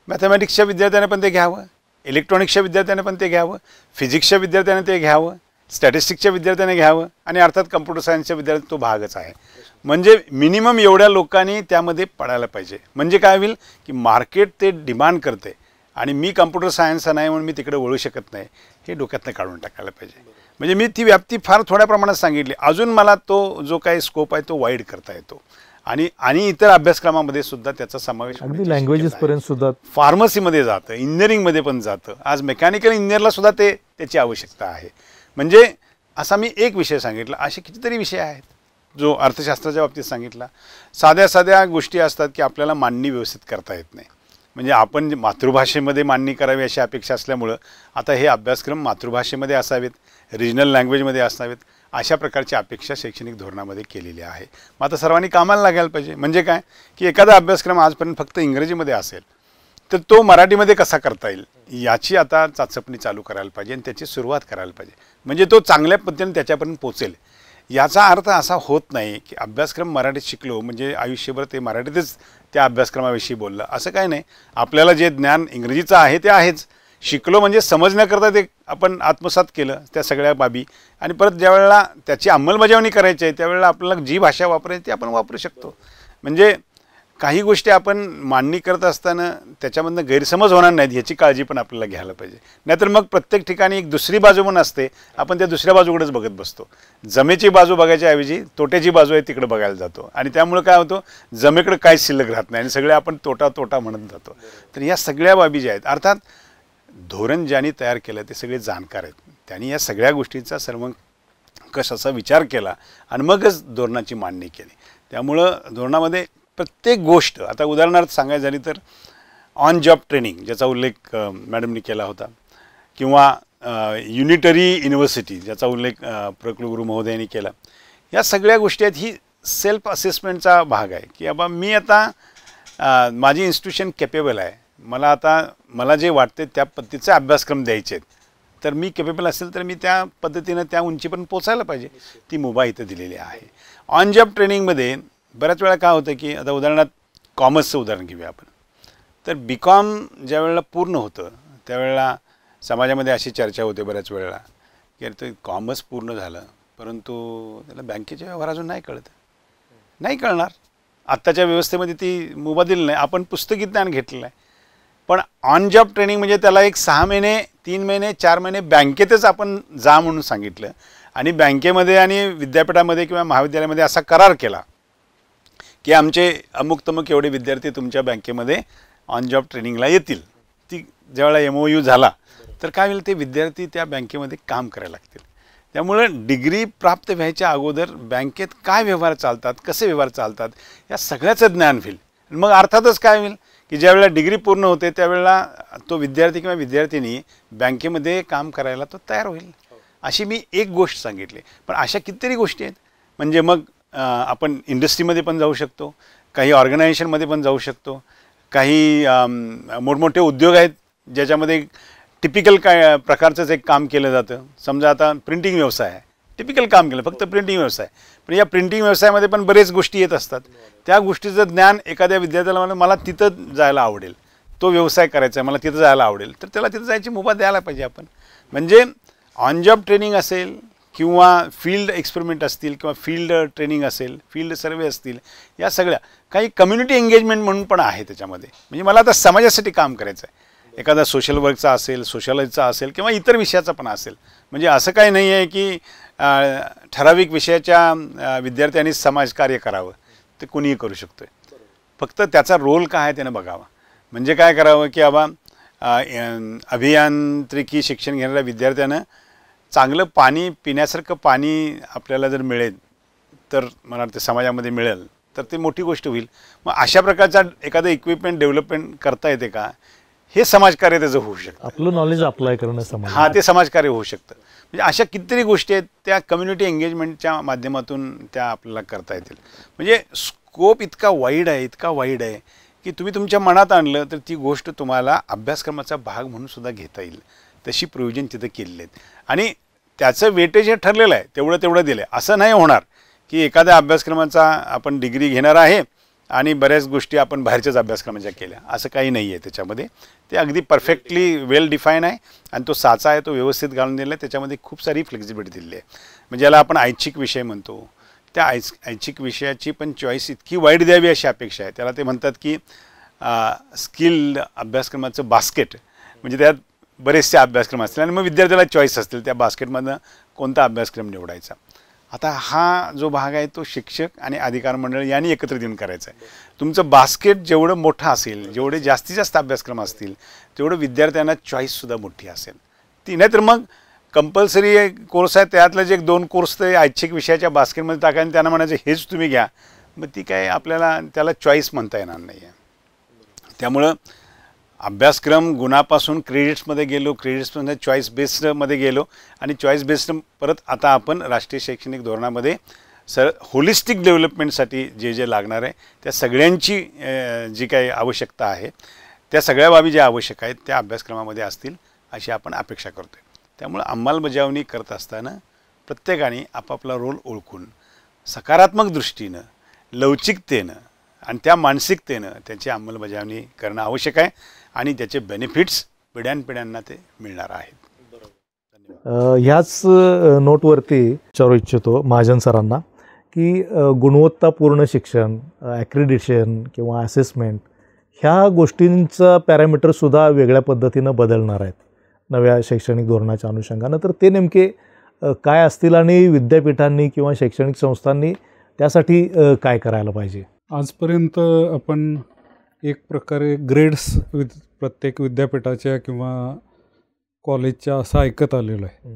मॅथमॅटिक्सच्या विद्यार्थ्याने पण ते घ्यावं, इलेक्ट्रॉनिक्सच्या विद्यार्थ्याने पण ते घ्यावं, फिजिक्सच्या विद्यार्थ्याने ते घ्यावं, स्टॅटिस्टिक्सच्या विद्यार्थ्याने घ्यावं आणि अर्थात कम्प्युटर सायन्सच्या विद्यार्थ्याने तो भागच आहे. म्हणजे मिनिमम एवढ्या लोकांनी त्यामध्ये पडायला पाहिजे. म्हणजे काय होईल की मार्केट ते डिमांड करते आणि मी कम्प्युटर सायन्सचा नाही म्हणून मी तिकडे वळू शकत नाही, हे डोक्यातनं काढून टाकायला पाहिजे. म्हणजे मी ती व्याप्ती फार थोड्या प्रमाणात सांगितली. अजून मला तो जो काही स्कोप आहे तो वाईड करता येतो आणि इतर अभ्यासक्रमामध्ये सुद्धा त्याचा समावेश अगदी लँग्वेजेसपर्यंत सुद्धा, फार्मसीमध्ये जातं, इंजिनिअरिंगमध्ये पण जातं. आज मेकॅनिकल इंजिनिअरला सुद्धा त्याची आवश्यकता आहे. म्हणजे असा मी एक विषय सांगितला, असे कितीतरी विषय आहेत. जो अर्थशास्त्राच्या बाबतीत सांगितला, साध्या साध्या गोष्टी असतात की आपल्याला मांडणी व्यवस्थित करता येत नाही. म्हणजे आपण मातृभाषेमध्ये मांडणी करावी अशी अपेक्षा असल्यामुळं आता हे अभ्यासक्रम मातृभाषेमध्ये असावेत, रिजनल लँग्वेजमध्ये असावेत, अशा प्रकारची अपेक्षा शैक्षणिक धोरणामध्ये केलेली आहे. मग आता सर्वांनी कामाला लागायला पाहिजे. म्हणजे काय की एखादा अभ्यासक्रम आजपर्यंत फक्त इंग्रजीमध्ये असेल तर तो मराठीमध्ये कसा करता येईल याची आता चाचपणी चालू करायला पाहिजे आणि त्याची सुरुवात करायला पाहिजे. म्हणजे तो चांगल्या पद्धतीने त्याच्यापर्यंत पोचेल. याचा अर्थ असा होत नाही की अभ्यासक्रम मराठीत शिकलो म्हणजे आयुष्यभर ते मराठीतच त्या अभ्यासक्रमाविषयी बोललं, असं काय नाही. आपल्याला जे ज्ञान इंग्रजीचं आहे ते आहेच. शिकलो म्हणजे समजण्याकरता ते आपण आत्मसात केलं त्या सगळ्या बाबी आणि परत ज्या वेळेला त्याची अंमलबजावणी करायची आहे त्यावेळेला आपल्याला जी भाषा वापरायची ती आपण वापरू शकतो. म्हणजे काही गोष्टी आपण मांडणी करत असताना त्याच्यामधनं गैरसमज होणार नाहीत याची काळजी पण आपल्याला घ्यायला पाहिजे. नाहीतर मग प्रत्येक ठिकाणी एक दुसरी बाजू पण असते, आपण त्या दुसऱ्या बाजूकडेच बघत बसतो. जमेची बाजू बघायच्या ऐवजी तोट्याची बाजू आहे तिकडे बघायला जातो आणि त्यामुळे काय होतं, जमेकडे काहीच शिल्लक राहत नाही आणि सगळे आपण तोटा तोटा म्हणत जातो. तर या सगळ्या बाबी ज्या आहेत, अर्थात धोरण ज्यांनी तयार केलं ते सगळे जाणकार आहेत. त्यांनी या सगळ्या गोष्टींचा सर्वंकष असा विचार केला आणि मगच धोरणाची मांडणी केली. त्यामुळं धोरणामध्ये प्रत्येक गोष्ट, आता उदाहरणार्थ सांगायचं झाली तर ऑन जॉब ट्रेनिंग ज्याचा उल्लेख मॅडमनी केला होता, किंवा युनिटरी युनिव्हर्सिटी ज्याचा उल्लेख प्रकुलगुरू महोदयांनी केला, या सगळ्या गोष्टी आहेत. ही सेल्फ असेसमेंटचा भाग आहे की बाबा मी आता माझी इन्स्टिट्यूशन केपेबल आहे, मला जे वाटते त्या पद्धतीचे अभ्यासक्रम द्यायचे आहेत, तर मी केपेबल असेल तर मी त्या पद्धतीनं त्या उंचीपर्यंत पोचायला पाहिजे. ती मुभा इथं दिलेली आहे. ऑन जॉब ट्रेनिंगमध्ये बऱ्याच वेळा काय होतं की आता उदाहरणार्थ कॉमर्सचं उदाहरण घेऊया आपण, तर BCom ज्या वेळेला पूर्ण होतं त्यावेळेला समाजामध्ये अशी चर्चा होते बऱ्याच वेळेला की अरे ते कॉमर्स पूर्ण झालं परंतु त्याला बँकेचे व्यवहार अजून नाही कळत. नाही कळणार, आत्ताच्या व्यवस्थेमध्ये ती मुभा दिली नाही. आपण पुस्तकी ज्ञान घेतलेलं आहे, पण ऑन जॉब ट्रेनिंग म्हणजे त्याला एक 6 महिने 3 महिने 4 महिने बँकेतच आपण जा म्हणून सांगितलं आणि बँकेमध्ये आणि विद्यापीठामध्ये किंवा महाविद्यालयामध्ये असा करार केला की आमचे अमुक तमुक एवढे विद्यार्थी तुमच्या बँकेमध्ये ऑन जॉब ट्रेनिंगला येतील. ती ज्यावेळेला MOU झाला तर काय होईल, ते विद्यार्थी त्या बँकेमध्ये काम करायला लागतील. त्यामुळं डिग्री प्राप्त व्हायच्या अगोदर बँकेत काय व्यवहार चालतात, कसे व्यवहार चालतात, या सगळ्याचं ज्ञान होईल. मग अर्थातच काय होईल की ज्यावेळेला डिग्री पूर्ण होते त्यावेळेला तो विद्यार्थी किंवा विद्यार्थिनी बँकेमध्ये काम करायला तो तयार होईल. अशी मी एक गोष्ट सांगितली. पण अशा कितीतरी गोष्टी आहेत. म्हणजे मग आपण इंडस्ट्रीमध्ये पण जाऊ शकतो, काही ऑर्गनायझेशनमध्ये पण जाऊ शकतो, काही मोठमोठे उद्योग आहेत ज्याच्यामध्ये टिपिकल काय प्रकारचंच एक काम केलं जातं. समजा आता प्रिंटिंग व्यवसाय आहे, टिपिकल काम केलं फक्त प्रिंटिंग व्यवसाय, पण या प्रिंटिंग व्यवसायामध्ये पण बरेच गोष्टी येत असतात. त्या गोष्टीचं ज्ञान एखाद्या विद्यार्थ्याला मला तिथं जायला आवडेल, तो व्यवसाय करायचा आहे, मला तिथं जायला आवडेल, तर त्याला तिथं जायची मुभा द्यायला पाहिजे आपण. म्हणजे ऑन जॉब ट्रेनिंग असेल किंवा फील्ड एक्सपेरिमेंट असतील किंवा फील्ड ट्रेनिंग असेल, फील्ड सर्वे असतील, या सगळ्या काही कम्युनिटी एंगेजमेंट म्हणून पण आहे त्याच्यामध्ये. म्हणजे मला आता समाजासाठी काम करायचं आहे, एखादा सोशल वर्कचा असेल, सोशलॉजीचा असेल किंवा इतर विषयाचा पण असेल. म्हणजे असं काही नाही आहे की ठराविक विषयाच्या विद्यार्थ्यांनी समाजकार्य करावं, ते कोणीही करू शकतो आहे. फक्त त्याचा रोल काय आहे त्यानं बघावा. म्हणजे काय करावं की बाबा अभियांत्रिकी शिक्षण घेणाऱ्या विद्यार्थ्यानं चांगलं पाणी पिण्यासारखं पाणी आपल्याला जर मिळेल तर मला वाटतं समाजामध्ये मिळेल तर ते मोठी गोष्ट होईल. मग अशा प्रकारचा एखादं इक्विपमेंट डेव्हलपमेंट करता येते का, हे समाजकार्य त्याचं होऊ शकतं. आपलं नॉलेज अप्लाय करणं समाज, हां, ते समाजकार्य होऊ शकतं. म्हणजे अशा कितीतरी गोष्टी आहेत त्या कम्युनिटी एंगेजमेंटच्या माध्यमातून त्या आपल्याला करता येतील. म्हणजे स्कोप इतका वाईड आहे की तुम्ही तुमच्या मनात आणलं तर ती गोष्ट तुम्हाला अभ्यासक्रमाचा भाग म्हणून सुद्धा घेता येईल. तशी प्रोव्हिजन तिथं केलेली आहेत आणि त्याचं वेटेज हे ठरलेलं आहे, तेवढं दिलं आहे. असं नाही होणार की एखाद्या अभ्यासक्रमाचा आपण डिग्री घेणार आहे आणि बऱ्याच गोष्टी आपण बाहेरच्याच अभ्यासक्रमाच्या केल्या, असं काही नाही आहे त्याच्यामध्ये. ते अगदी परफेक्टली वेल डिफाईन आहे आणि तो साचा आहे, तो व्यवस्थित घालून दिला आहे. त्याच्यामध्ये खूप सारी फ्लेक्झिबिलिटी दिली आहे. म्हणजे याला आपण ऐच्छिक विषय म्हणतो, त्या ऐच्छिक विषयाची पण चॉईस इतकी वाईड द्यावी अशी अपेक्षा आहे. त्याला ते म्हणतात की स्किल अभ्यासक्रमाचं बास्केट, म्हणजे त्यात बरेचसे अभ्यासक्रम असतील आणि मग विद्यार्थ्याला चॉईस असतील त्या बास्केटमधनं कोणता अभ्यासक्रम निवडायचा. आता हा जो भाग आहे तो शिक्षक आणि अधिकार मंडळ यांनी एकत्रित येऊन करायचा आहे. तुमचं बास्केट जेवढं मोठं असेल, जेवढे जास्तीत जास्त अभ्यासक्रम असतील, तेवढं विद्यार्थ्यांना चॉईससुद्धा मोठी असेल. ती नाही तर मग कंपल्सरी कोर्स आहे त्यातलं जे 2 कोर्स ते ऐच्छिक विषयाच्या बास्केटमध्ये टाका आणि त्यांना म्हणायचं हेच तुम्ही घ्या, मग ती काय आपल्याला त्याला चॉईस म्हणता येणार नाही आहे. त्यामुळं अभ्यासक्रम गुणापासून क्रेडिट्समध्ये गेलो, क्रेडिट्समध्ये चॉईस बेस्डमध्ये गेलो आणि चॉईस बेस्ड परत आता आपण राष्ट्रीय शैक्षणिक धोरणामध्ये होलिस्टिक डेव्हलपमेंटसाठी जे लागणार आहे त्या सगळ्यांची जी काही आवश्यकता आहे त्या सगळ्या बाबी ज्या आवश्यक आहेत त्या अभ्यासक्रमामध्ये असतील अशी आपण अपेक्षा करतो आहे. त्यामुळे अंमलबजावणी करत असताना प्रत्येकाने आपापला रोल ओळखून सकारात्मक दृष्टीनं, लवचिकतेनं आणि त्या मानसिकतेनं त्याची अंमलबजावणी करणं आवश्यक आहे आणि त्याचे बेनिफिट्स पिढ्यानपिढ्यांना ते मिळणार आहेत. ह्याच नोटवरती विचारू इच्छितो महाजन सरांना की गुणवत्तापूर्ण शिक्षण, ॲक्रिडिशन किंवा असेसमेंट ह्या गोष्टींचा पॅरामीटरसुद्धा वेगळ्या पद्धतीनं बदलणार आहेत नव्या शैक्षणिक धोरणाच्या अनुषंगानं. तर ते नेमके काय असतील आणि विद्यापीठांनी किंवा शैक्षणिक संस्थांनी त्यासाठी काय करायला पाहिजे? आजपर्यंत आपण एक प्रकारे ग्रेड्स प्रत्येक विद्यापीठाच्या किंवा कॉलेजच्या असं ऐकत आलेलो आहे.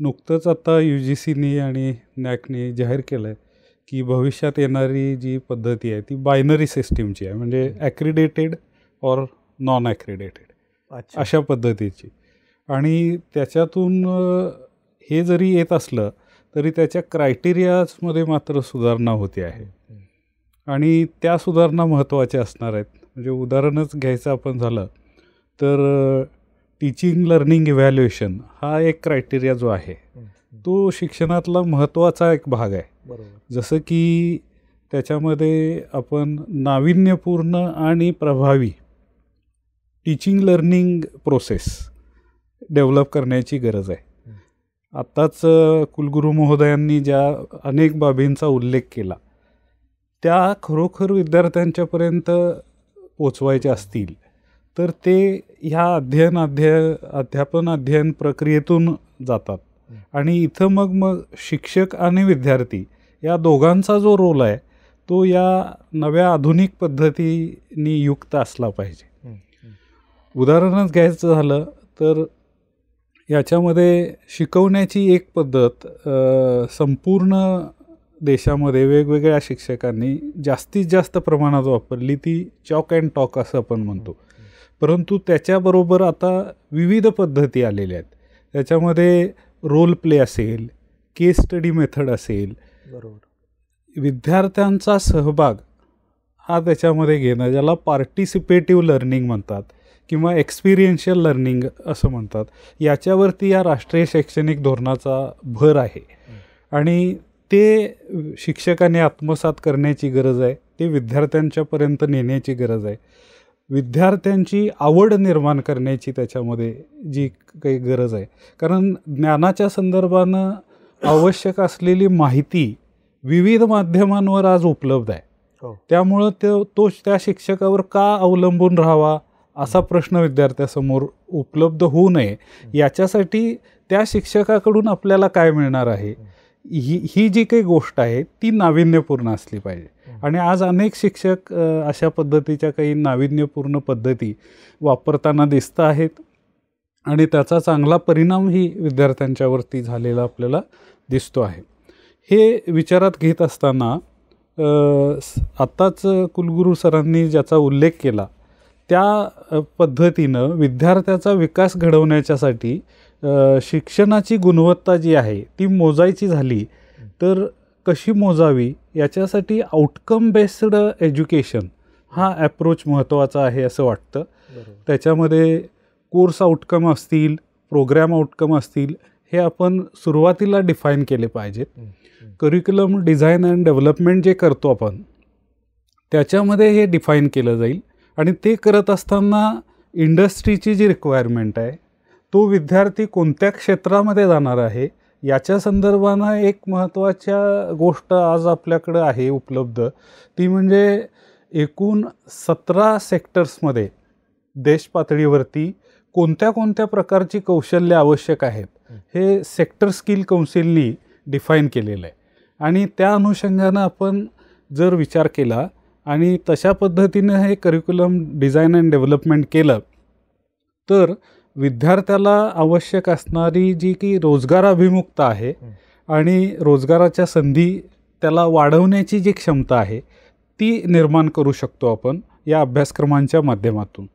नुकतंच आता UGCनी आणि NAACनी जाहीर केलं आहे की भविष्यात येणारी जी पद्धती आहे ती बायनरी सिस्टीमची आहे, म्हणजे ॲक्रिडेटेड और नॉन ॲक्रिडेटेड अशा पद्धतीची. आणि त्याच्यातून हे जरी येत असलं तरी त्याच्या क्रायटेरियाजमध्ये मात्र सुधारणा होते आहे आणि त्या सुधारणा महत्त्वाच्या असणार आहेत. म्हणजे उदाहरणच घ्यायचं आपण झालं तर टीचिंग लर्निंग इव्हॅल्युएशन हा एक क्रायटेरिया जो आहे तो शिक्षणातला महत्त्वाचा एक भाग आहे. जसं की त्याच्यामध्ये आपण नाविन्यपूर्ण आणि प्रभावी टीचिंग लर्निंग प्रोसेस डेव्हलप करण्याची गरज आहे. आत्ताच कुलगुरू महोदयांनी ज्या अनेक बाबींचा उल्लेख केला त्या खरोखर विद्यार्थ्यांच्यापर्यंत पोचवायचे असतील तर ते ह्या अध्यापन अध्ययन प्रक्रियेतून जातात आणि इथं मग शिक्षक आणि विद्यार्थी या दोघांचा जो रोल आहे तो या नव्या आधुनिक पद्धतींनी युक्त असला पाहिजे. उदाहरणच घ्यायचं झालं तर याच्यामध्ये शिकवण्याची एक पद्धत संपूर्ण देशामध्ये वेगवेगळ्या शिक्षकांनी जास्तीत जास्त प्रमाणात वापरली, ती चॉक अँड टॉक असं आपण म्हणतो. परंतु त्याच्याबरोबर आता विविध पद्धती आलेल्या आहेत. त्याच्यामध्ये रोल प्ले असेल, केस स्टडी मेथड असेल, बरोबर, विद्यार्थ्यांचा सहभाग हा त्याच्यामध्ये घेणं, ज्याला पार्टिसिपेटिव्ह लर्निंग म्हणतात किंवा एक्सपिरियन्शियल लर्निंग असं म्हणतात, याच्यावरती या राष्ट्रीय शैक्षणिक धोरणाचा भर आहे. आणि ते शिक्षकांनी आत्मसात करण्याची गरज आहे, ते विद्यार्थ्यांच्यापर्यंत नेण्याची गरज आहे. विद्यार्थ्यांची आवड निर्माण करण्याची त्याच्यामध्ये जी काही गरज आहे, कारण ज्ञानाच्या संदर्भानं आवश्यक असलेली माहिती विविध माध्यमांवर आज उपलब्ध आहे. त्यामुळं तो त्या शिक्षकावर का अवलंबून राहावा असा प्रश्न विद्यार्थ्यासमोर उपलब्ध होऊ नये, याच्यासाठी त्या शिक्षकाकडून आपल्याला काय मिळणार आहे, ही जी काही गोष्ट आहे ती नाविन्यपूर्ण असली पाहिजे. आणि आज अनेक शिक्षक अशा पद्धतीच्या काही नाविन्यपूर्ण पद्धती वापरताना दिसत आहेत आणि त्याचा चांगला परिणामही विद्यार्थ्यांच्यावरती झालेला आपल्याला दिसतो आहे. हे विचारात घेत असताना आत्ताच कुलगुरू सरांनी ज्याचा उल्लेख केला त्या पद्धतीनं विद्यार्थ्याचा विकास घडवण्याच्यासाठी शिक्षणाची गुणवत्ता जी आहे ती मोजायची झाली तर कशी मोजावी, याच्यासाठी आउटकम बेस्ड एज्युकेशन हा ॲप्रोच महत्त्वाचा आहे असं वाटतं. त्याच्यामध्ये कोर्स आउटकम असतील, प्रोग्रॅम आउटकम असतील, हे आपण सुरुवातीला डिफाईन केले पाहिजेत. करिक्युलम डिझाईन अँड डेव्हलपमेंट जे करतो आपण त्याच्यामध्ये हे डिफाईन केलं जाईल. आणि ते करत असताना इंडस्ट्रीची जी रिक्वायरमेंट आहे, तो विद्यार्थी कोणत्या क्षेत्रामध्ये जाणार आहे याच्या संदर्भानं एक महत्त्वाच्या गोष्ट आज आपल्याकडं आहे उपलब्ध, ती म्हणजे एकूण 17 सेक्टर्समध्ये देश पातळीवरती कोणत्या कोणत्या प्रकारची कौशल्य आवश्यक आहेत हे सेक्टर स्किल कौन्सिलनी डिफाईन केलेलं आहे. आणि त्या अनुषंगानं आपण जर विचार केला आणि तशा पद्धतीनं हे करिक्युलम डिझाईन अँड डेव्हलपमेंट केलं तर विद्यार्थ्याला आवश्यक असणारी जी की रोजगाराभिमुखता आहे आणि रोजगाराच्या संधी त्याला वाढवण्याची जी क्षमता आहे ती निर्माण करू शकतो आपण या अभ्यासक्रमांच्या माध्यमातून.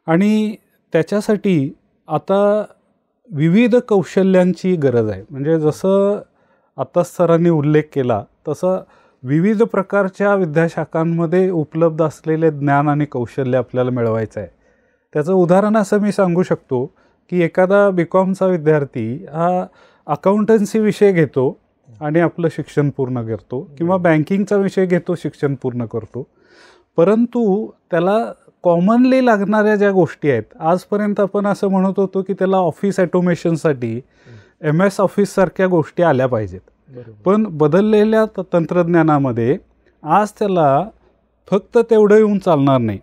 आणि त्याच्यासाठी आता विविध कौशल्यांची गरज आहे. म्हणजे जसं आता सरांनी उल्लेख केला तसं विविध प्रकारच्या विद्याशाखांमध्ये उपलब्ध असलेले ज्ञान आणि कौशल्य आपल्याला मिळवायचं आहे. त्याचं उदाहरण असं मी सांगू शकतो की एखादा BComचा विद्यार्थी हा अकाउंटन्सी विषय घेतो आणि आपलं शिक्षण पूर्ण करतो, किंवा बँकिंगचा विषय घेतो, शिक्षण पूर्ण करतो, परंतु त्याला कॉमनली लागणाऱ्या ज्या गोष्टी आहेत, आजपर्यंत आपण असं म्हणत होतो की त्याला ऑफिस ॲटोमेशनसाठी MS ऑफिससारख्या गोष्टी आल्या पाहिजेत. पण बदललेल्या तंत्रज्ञानामध्ये आज त्याला फक्त तेवढं येऊन चालणार नाही,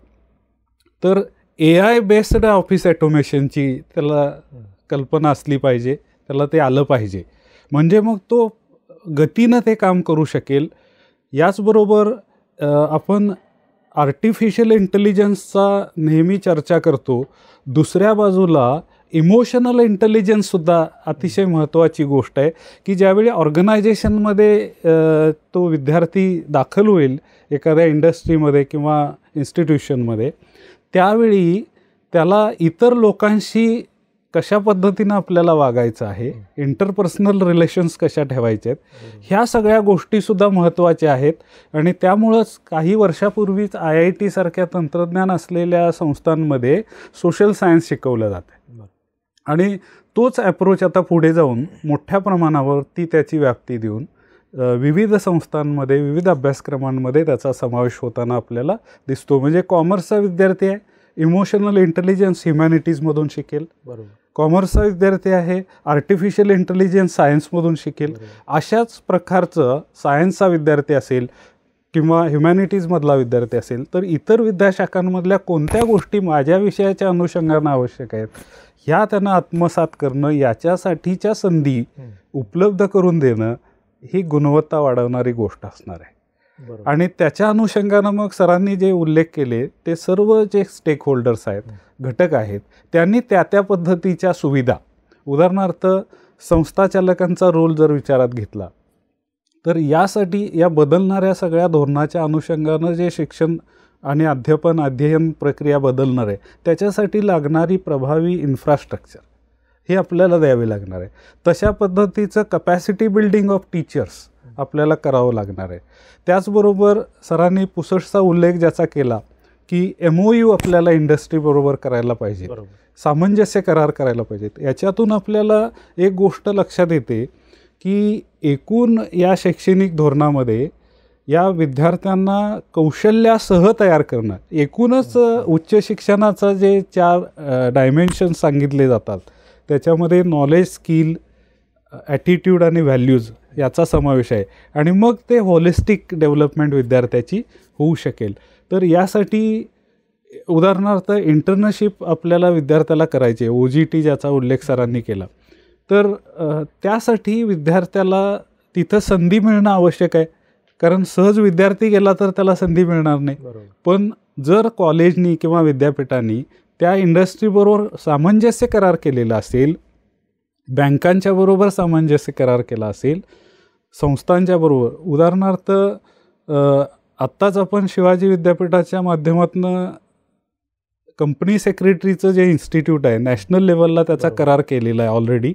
तर AI बेस्ड ऑफिस ॲटोमेशनची त्याला कल्पना असली पाहिजे, त्याला ते आलं पाहिजे. म्हणजे मग तो गतीनं ते काम करू शकेल. याचबरोबर आपण आर्टिफिशियल इंटेलिजन्सचा नेहमी चर्चा करतो, दुसऱ्या बाजूला इमोशनल इंटेलिजन्ससुद्धा अतिशय महत्त्वाची गोष्ट आहे की ज्यावेळी ऑर्गनायझेशनमध्ये तो विद्यार्थी दाखल होईल एखाद्या इंडस्ट्रीमध्ये किंवा इन्स्टिट्यूशनमध्ये, त्यावेळी त्याला इतर लोकांशी कशा पद्धतीनं आपल्याला वागायचं आहे, इंटरपर्सनल रिलेशन्स कशा ठेवायचे आहेत, ह्या सगळ्या गोष्टीसुद्धा महत्त्वाच्या आहेत. आणि त्यामुळंच काही वर्षापूर्वीच IIT सारख्या तंत्रज्ञान असलेल्या संस्थांमध्ये सोशल सायन्स शिकवलं जातं आणि तोच ॲप्रोच आता पुढे जाऊन मोठ्या प्रमाणावरती त्याची व्याप्ती देऊन विविध संस्थांमध्ये, विविध अभ्यासक्रमांमध्ये त्याचा समावेश होताना आपल्याला दिसतो. म्हणजे कॉमर्सचा विद्यार्थी आहे, इमोशनल इंटेलिजन्स ह्युमॅनिटीजमधून शिकेल. बरोबर. कॉमर्सचा विद्यार्थी आहे, आर्टिफिशियल इंटेलिजन्स सायन्समधून शिकेल. अशाच प्रकारचं सायन्सचा विद्यार्थी असेल किंवा ह्युमॅनिटीजमधला विद्यार्थी असेल तर इतर विद्याशाखांमधल्या कोणत्या गोष्टी माझ्या विषयाच्या अनुषंगानं आवश्यक आहेत ह्या त्यांना आत्मसात करणं, याच्यासाठीच्या संधी उपलब्ध करून देणं ही गुणवत्ता वाढवणारी गोष्ट असणार आहे. आणि त्याच्या अनुषंगानं मग सरांनी जे उल्लेख केले ते सर्व जे स्टेक होल्डर्स आहेत, घटक आहेत, त्यांनी त्या त्या पद्धतीच्या सुविधा, उदाहरणार्थ संस्थाचालकांचा रोल जर विचारात घेतला तर यासाठी या बदलणाऱ्या सगळ्या धोरणाच्या अनुषंगानं जे शिक्षण आणि अध्ययन प्रक्रिया बदलणार आहे त्याच्यासाठी लागणारी प्रभावी इन्फ्रास्ट्रक्चर हे आपल्याला द्यावे लागणार आहे. तशा पद्धतीचं कपॅसिटी बिल्डिंग ऑफ टीचर्स आपल्याला करावं लागणार आहे. त्याचबरोबर सरांनी पुसटचा उल्लेख ज्याचा केला की MOU आपल्याला इंडस्ट्रीबरोबर करायला पाहिजे, सामंजस्य करार करायला पाहिजेत. याच्यातून आपल्याला एक गोष्ट लक्षात येते की एकूण या शैक्षणिक धोरणामध्ये या विद्यार्थ्यांना कौशल्यासह तयार करणं, एकूणच उच्च शिक्षणाचं जे 4 डायमेन्शन्स सांगितले जातात त्याच्यामध्ये नॉलेज, स्किल, ॲटिट्यूड आणि व्हॅल्यूज याचा समावेश आहे आणि मग ते होलिस्टिक डेव्हलपमेंट विद्यार्थ्याची होऊ शकेल. तर यासाठी उदाहरणार्थ इंटर्नशिप आपल्याला विद्यार्थ्याला करायची आहे, OGT ज्याचा उल्लेख सरांनी केला, तर त्यासाठी विद्यार्थ्याला तिथं संधी मिळणं आवश्यक आहे. कारण सहज विद्यार्थी गेला तर त्याला संधी मिळणार नाही. पण जर कॉलेजनी किंवा विद्यापीठांनी त्या इंडस्ट्रीबरोबर सामंजस्य करार केलेला असेल, बँकांच्या बरोबर सामंजस्य करार केला असेल, संस्थांच्या बरोबर, उदाहरणार्थ आत्ताच आपण शिवाजी विद्यापीठाच्या माध्यमातून कंपनी सेक्रेटरीचं जे इन्स्टिट्यूट आहे नॅशनल लेवलला त्याचा करार केलेला आहे ऑलरेडी.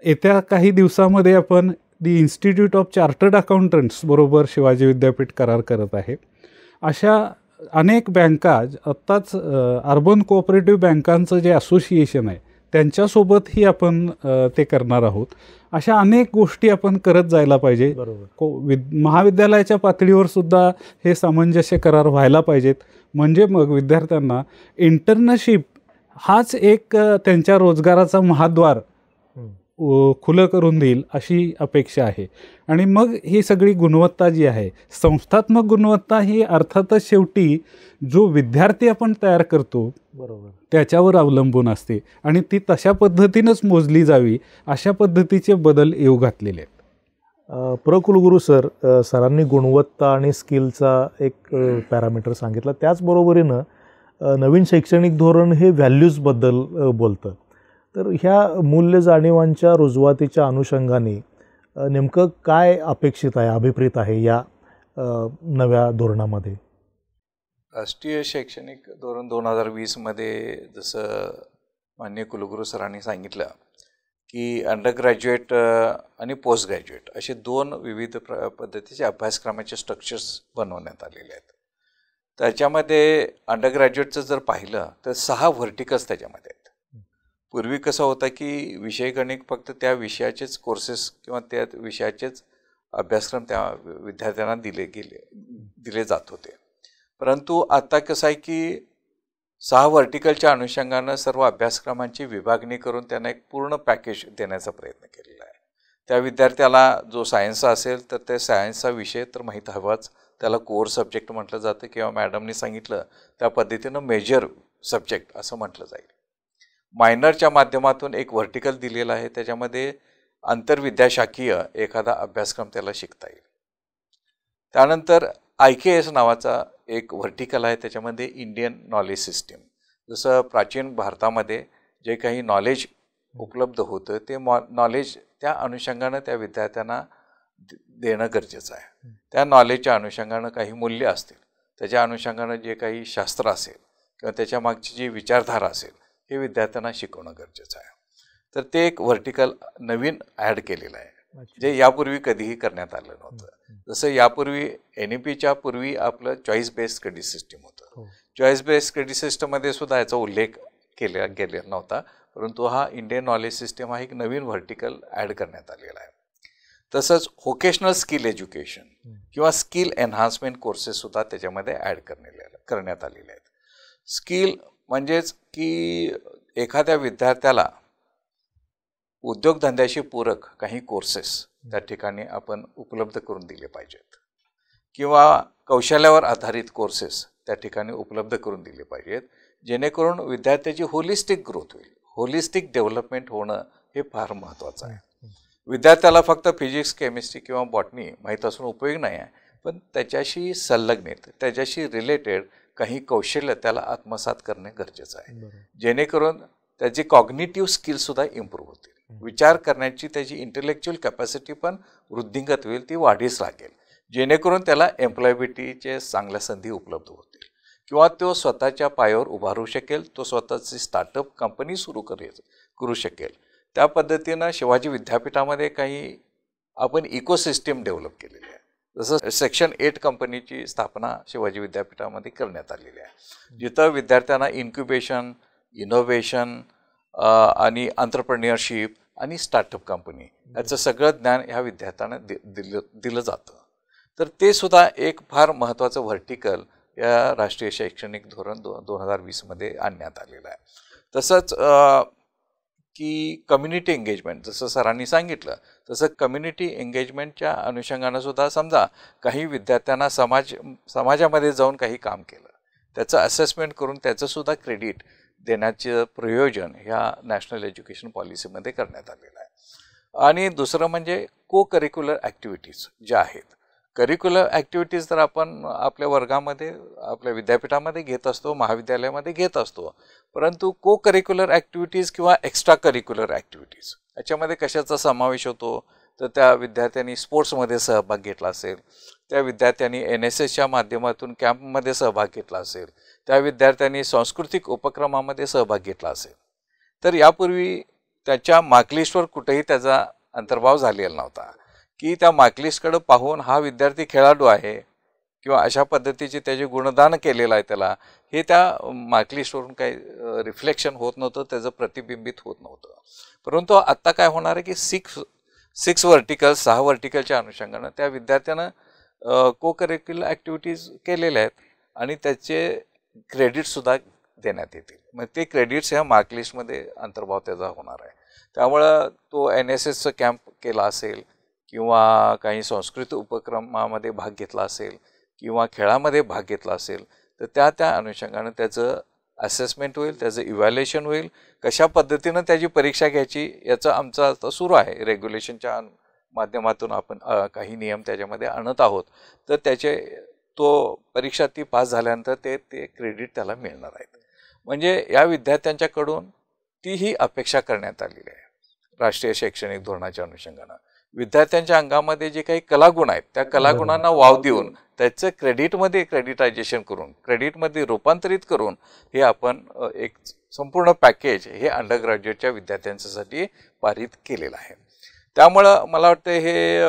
येत्या काही दिवसामध्ये आपण दी इन्स्टिट्यूट ऑफ चार्टर्ड अकाउंटंट्स बरोबर शिवाजी विद्यापीठ करार करत आहे. अशा अनेक बँका, आत्ताच अर्बन कोऑपरेटिव्ह बँकांचं जे असोसिएशन आहे त्यांच्यासोबतही आपण ते करणार आहोत. अशा अनेक गोष्टी आपण करत जायला पाहिजे. महाविद्यालयाच्या पातळीवर सुद्धा हे सामंजस्य करार व्हायला पाहिजेत. म्हणजे मग विद्यार्थ्यांना इंटर्नशिप हाच एक त्यांच्या रोजगाराचा महाद्वार खुलं करून देईल अशी अपेक्षा आहे. आणि मग ही सगळी गुणवत्ता जी आहे, संस्थात्मक गुणवत्ता ही अर्थातच शेवटी जो विद्यार्थी आपण तयार करतो त्याच्यावर अवलंबून असते आणि ती तशा पद्धतीनंच मोजली जावी अशा पद्धतीचे बदल येऊ घातलेले आहेत. कुलगुरू सर, सरांनी गुणवत्ता आणि स्किलचा एक पॅरामीटर सांगितला. त्याचबरोबरीनं नवीन शैक्षणिक धोरण हे व्हॅल्यूजबद्दल बोलतं. तर ह्या मूल्य जाणीवांच्या रुजवातीच्या अनुषंगाने नेमकं काय अपेक्षित आहे, अभिप्रेत आहे या नव्या धोरणामध्ये? राष्ट्रीय शैक्षणिक धोरण 2020मध्ये जसं माननीय कुलगुरू सरांनी सांगितलं की अंडरग्रॅज्युएट आणि पोस्ट ग्रॅज्युएट असे 2 विविध पद्धतीचे अभ्यासक्रमाचे स्ट्रक्चर्स बनवण्यात आलेले आहेत. त्याच्यामध्ये अंडरग्रॅज्युएटचं जर पाहिलं तर 6 व्हर्टिकल्स त्याच्यामध्ये आहेत. पूर्वी कसं होतं की विषय गणित फक्त त्या विषयाचेच कोर्सेस किंवा त्या विषयाचेच अभ्यासक्रम त्या विद्यार्थ्यांना दिले जात होते. परंतु आता कसं आहे की 6 व्हर्टिकलच्या अनुषंगानं सर्व अभ्यासक्रमांची विभागणी करून त्यांना एक पूर्ण पॅकेज देण्याचा प्रयत्न केलेला आहे. त्या विद्यार्थ्याला जो सायन्सचा असेल तर त्या सायन्सचा विषय तर माहीत हवाच, त्याला कोर सब्जेक्ट म्हटलं जातं किंवा मॅडमनी सांगितलं त्या पद्धतीनं मेजर सब्जेक्ट असं म्हटलं जाईल. मायनरच्या माध्यमातून एक व्हर्टिकल दिलेला आहे, त्याच्यामध्ये आंतरविद्याशाखीय एखादा अभ्यासक्रम त्याला शिकता येईल. त्यानंतर IKS नावाचा एक व्हर्टिकल आहे, त्याच्यामध्ये इंडियन नॉलेज सिस्टीम. जसं प्राचीन भारतामध्ये जे काही नॉलेज उपलब्ध होतं ते नॉलेज त्या अनुषंगानं त्या विद्यार्थ्यांना देणं गरजेचं आहे. त्या नॉलेजच्या अनुषंगानं काही मूल्य असतील, त्याच्या अनुषंगानं जे काही शास्त्र असेल किंवा त्याच्या मागची जी विचारधारा असेल हे विद्यार्थ्यांना शिकवणं गरजेचं आहे. तर ते एक व्हर्टिकल नवीन ॲड केलेलं आहे, जे यापूर्वी कधीही करण्यात आलं नव्हतं. जसं यापूर्वी NEPच्या पूर्वी आपलं चॉईस बेस्ड क्रेडिट सिस्टीम होतं. चॉईस बेस्ड क्रेडिट सिस्टममध्ये सुद्धा याचा उल्लेख केला गेलेला नव्हता, परंतु हा इंडियन नॉलेज सिस्टीम हा एक नवीन व्हर्टिकल ॲड करण्यात आलेला आहे. तसंच व्होकेशनल स्किल एज्युकेशन किंवा स्किल एन्हान्समेंट कोर्सेससुद्धा त्याच्यामध्ये ॲड करण्यात आलेले आहेत. स्किल म्हणजेच की एखाद्या विद्यार्थ्याला उद्योगधंद्याशी पूरक काही कोर्सेस त्या ठिकाणी आपण उपलब्ध करून दिले पाहिजेत किंवा कौशल्यावर आधारित कोर्सेस त्या ठिकाणी उपलब्ध करून दिले पाहिजेत, जेणेकरून विद्यार्थ्याची होलिस्टिक ग्रोथ होईल. होलिस्टिक डेव्हलपमेंट होणं हे फार महत्त्वाचं आहे. विद्यार्थ्याला फक्त फिजिक्स, केमिस्ट्री किंवा बॉटनी माहीत असून उपयोग नाही आहे, पण त्याच्याशी संलग्नित, त्याच्याशी रिलेटेड काही कौशल्य त्याला आत्मसात करणे गरजेचं आहे, जेणेकरून त्याची कॉग्निटिव्ह स्किलसुद्धा इम्प्रूव्ह होतील, विचार करण्याची त्याची इंटेलेक्च्युअल कॅपॅसिटी पण वृद्धिंगत होईल, ती वाढीस लागेल, जेणेकरून त्याला एम्प्लॉयबिलिटीचे चांगल्या संधी उपलब्ध होतील किंवा तो स्वतःच्या पायावर उभारू शकेल, तो स्वतःची स्टार्टअप कंपनी सुरू करू शकेल. त्या पद्धतीनं शिवाजी विद्यापीठामध्ये काही आपण इकोसिस्टीम डेव्हलप केलेली आहे. जसं सेक्शन 8 कंपनीची स्थापना शिवाजी विद्यापीठामध्ये करण्यात आलेली आहे, जिथं विद्यार्थ्यांना इन्क्युबेशन, इनोव्हेशन आणि एंटरप्रेन्युअरशिप आणि स्टार्टअप कंपनी याचं सगळं ज्ञान ह्या विद्यार्थ्यांना दिलं जातं. तर ते सुद्धा एक फार महत्त्वाचं व्हर्टिकल या राष्ट्रीय शैक्षणिक धोरण 2020मध्ये आणण्यात आलेलं आहे. तसंच की कम्युनिटी एंगेजमेंट, जसं सरांनी सांगितलं तसं कम्युनिटी एंगेजमेंटच्या अनुषंगानं सुद्धा समजा काही विद्यार्थ्यांना समाजामध्ये जाऊन काही काम केलं, त्याचं असेसमेंट करून त्याचंसुद्धा क्रेडिट देण्याचं प्रयोजन ह्या नॅशनल एज्युकेशन पॉलिसीमध्ये करण्यात आलेलं आहे. आणि दुसरं म्हणजे को करिक्युलर ॲक्टिव्हिटीज ज्या आहेत. करिक्युलर ॲक्टिव्हिटीज तर आपण आपल्या वर्गामध्ये, आपल्या विद्यापीठामध्ये घेत असतो, महाविद्यालयामध्ये घेत असतो, परंतु को करिक्युलर ॲक्टिव्हिटीज किंवा एक्स्ट्रा करिक्युलर ॲक्टिव्हिटीज याच्यामध्ये कशाचा समावेश होतो, तर त्या विद्यार्थ्यांनी स्पोर्ट्समध्ये सहभाग घेतला असेल, त्या विद्यार्थ्यांनी NSSच्या माध्यमातून कॅम्पमध्ये सहभाग घेतला असेल, त्या विद्यार्थ्यांनी सांस्कृतिक उपक्रमामध्ये सहभाग घेतला असेल, तर यापूर्वी त्याच्या मार्कलिस्टवर कुठेही त्याचा अंतर्भाव झालेला नव्हता की त्या मार्कलिस्टकडे पाहून हा विद्यार्थी खेळाडू आहे किंवा अशा पद्धतीचे त्याचे गुणदान केलेलं आहे त्याला, हे त्या मार्कलिस्टवरून काही रिफ्लेक्शन होत नव्हतं, त्याचं प्रतिबिंबित होत नव्हतं. परंतु आत्ता काय होणार आहे की 6 व्हर्टिकल 6 व्हर्टिकलच्या अनुषंगानं त्या विद्यार्थ्यानं को करिक्युलर ॲक्टिव्हिटीज केलेल्या आहेत आणि त्याचे क्रेडिटसुद्धा देण्यात येतील. मग ते क्रेडिट्स ह्या मार्कलिस्टमध्ये अंतर्भाव त्याचा होणार आहे. त्यामुळं तो NSSचं कॅम्प केला असेल किंवा काही सांस्कृतिक उपक्रमामध्ये भाग घेतला असेल किंवा खेळामध्ये भाग घेतला असेल, तर त्या अनुषंगानं त्याचं असेसमेंट होईल, त्याचं इव्हॅल्युएशन होईल, कशा पद्धतीनं त्याची परीक्षा घ्यायची याचं आमचं आता सुरू आहे. रेग्युलेशनच्या माध्यमातून आपण काही नियम त्याच्यामध्ये आणत आहोत, तर तो परीक्षा ती पास झाल्यानंतर ते क्रेडिट त्याला मिळणार आहेत. म्हणजे या विद्यार्थ्यांच्याकडून तीही अपेक्षा करण्यात आलेली आहे राष्ट्रीय शैक्षणिक धोरणाच्या अनुषंगानं. विद्यार्थ्यांच्या अंगामध्ये जे काही कलागुण आहेत त्या कलागुणांना वाव देऊन त्याचं क्रेडिटायझेशन करून, क्रेडिटमध्ये रूपांतरित करून हे आपण एक संपूर्ण पॅकेज हे अंडर ग्रॅज्युएटच्या विद्यार्थ्यांसाठी पारित केलेलं आहे. त्यामुळं मला वाटतं हे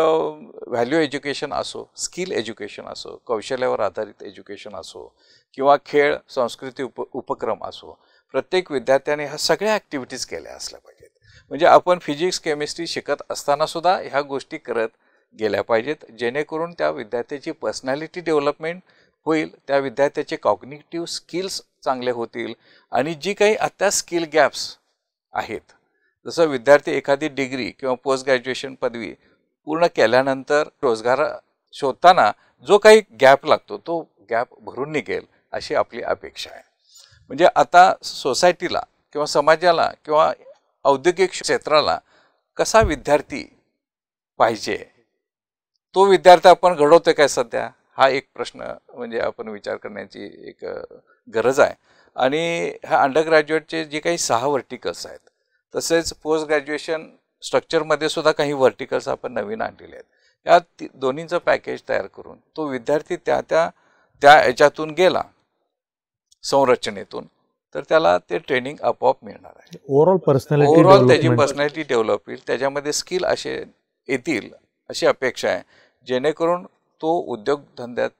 व्हॅल्यू एज्युकेशन असो, स्किल एज्युकेशन असो, कौशल्यावर आधारित एज्युकेशन असो किंवा खेळ, सांस्कृतिक उपक्रम असो, प्रत्येक विद्यार्थ्याने ह्या सगळ्या ॲक्टिव्हिटीज केल्या असल्या पाहिजेत. म्हणजे आपण फिजिक्स, केमिस्ट्री शिकत असतानासुद्धा ह्या गोष्टी करत गेल्या पाहिजेत, जेणेकरून त्या विद्यार्थ्याची पर्सनॅलिटी डेव्हलपमेंट होईल, त्या विद्यार्थ्याचे कॉग्निटिव्ह स्किल्स चांगले होतील आणि जी काही आता स्किल गॅप्स आहेत, जसं विद्यार्थी एखादी डिग्री किंवा पोस्ट ग्रॅज्युएशन पदवी पूर्ण केल्यानंतर रोजगार शोधताना जो काही गॅप लागतो तो गॅप भरून निघेल अशी आपली अपेक्षा आहे. म्हणजे आता सोसायटीला किंवा समाजाला किंवा औद्योगिक क्षेत्राला कसा विद्यार्थी पाहिजे, तो विद्यार्थी आपण घडवतोय काय सध्या, हा एक प्रश्न म्हणजे आपण विचार करण्याची एक गरज आहे. आणि ह्या अंडर ग्रॅज्युएटचे जे काही 6 व्हर्टिकल्स आहेत, तसेच पोस्ट ग्रॅज्युएशन स्ट्रक्चरमध्ये सुद्धा काही व्हर्टिकल्स आपण नवीन आणलेले आहेत. या दोन्हींचं पॅकेज तयार करून तो विद्यार्थी त्या याच्यातून गेला संरचनेतून, तर त्याला ते ट्रेनिंग आपोआप मिळणार आहे. ओव्हरऑल त्याची पर्सनॅलिटी डेव्हलप होईल, त्याच्यामध्ये स्किल असे येतील अशी अपेक्षा आहे, जेणेकरून तो उद्योगधंद्यात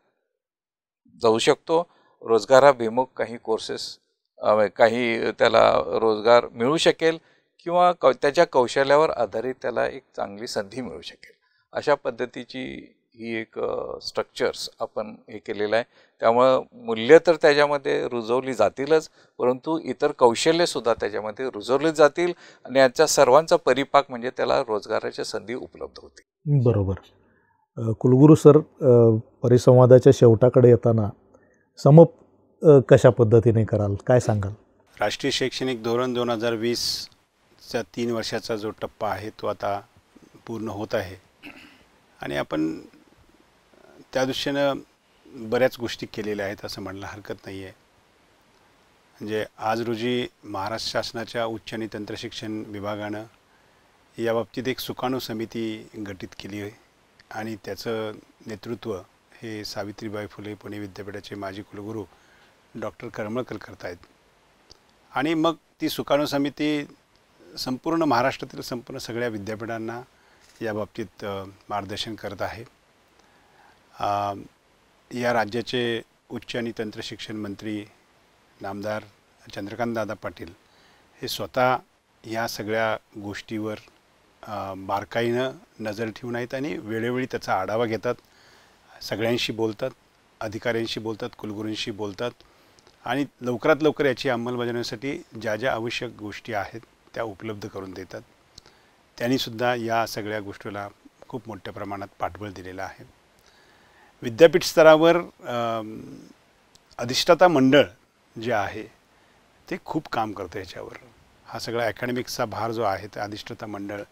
जाऊ शकतो, रोजगाराभिमुख काही कोर्सेस, काही त्याला रोजगार मिळू शकेल किंवा त्याच्या कौशल्यावर आधारित त्याला एक चांगली संधी मिळू शकेल. अशा पद्धतीची ही एक स्ट्रक्चर्स आपण हे केलेलं आहे. त्यामुळं मूल्य तर त्याच्यामध्ये रुजवली जातीलच, परंतु इतर कौशल्यसुद्धा त्याच्यामध्ये रुजवली जातील आणि याच्या सर्वांचा परिपाक म्हणजे त्याला रोजगाराच्या संधी उपलब्ध होतील. बरोबर. कुलगुरू सर, परिसंवादाच्या शेवटाकडे येताना समप कशा पद्धतीने कराल, काय सांगाल? राष्ट्रीय शैक्षणिक धोरण 2020चा 3 वर्षाचा जो टप्पा आहे तो आता पूर्ण होत आहे आणि आपण त्या दृष्टीनं बऱ्याच गोष्टी केलेल्या आहेत असं म्हणायला हरकत नाही आहे. म्हणजे आज रोजी महाराष्ट्र शासनाच्या उच्च आणि तंत्रशिक्षण विभागानं याबाबतीत एक सुकाणू समिती गठीत केली आहे आणि त्याचं नेतृत्व हे सावित्रीबाई फुले पुणे विद्यापीठाचे माजी कुलगुरू डॉक्टर करमळकर करत आहेत. आणि मग ती सुकाणू समिती संपूर्ण महाराष्ट्रातील संपूर्ण सगळ्या विद्यापीठांना याबाबतीत मार्गदर्शन करत आहे. या राज्याचे उच्च आणि तंत्रशिक्षण मंत्री नामदार चंद्रकांतदादा पाटील हे स्वतः या सगळ्या गोष्टीवर बारकाईनं नजर ठेवून आहेत आणि वेळोवेळी त्याचा आढावा घेतात, सगळ्यांशी बोलतात, अधिकाऱ्यांशी बोलतात, कुलगुरूंशी बोलतात आणि लवकरात लवकर याची अंमलबजावणीसाठी ज्या ज्या आवश्यक गोष्टी आहेत त्या उपलब्ध करून देतात. त्यांनीसुद्धा या सगळ्या गोष्टीला खूप मोठ्या प्रमाणात पाठबळ दिलेलं आहे. विद्यापीठ स्तरावर अधिष्ठाता मंडळ जे आहे ते खूप काम करतं याच्यावर. हा सगळा ॲकॅडमिक्सचा भार जो आहे ते अधिष्ठाता मंडळ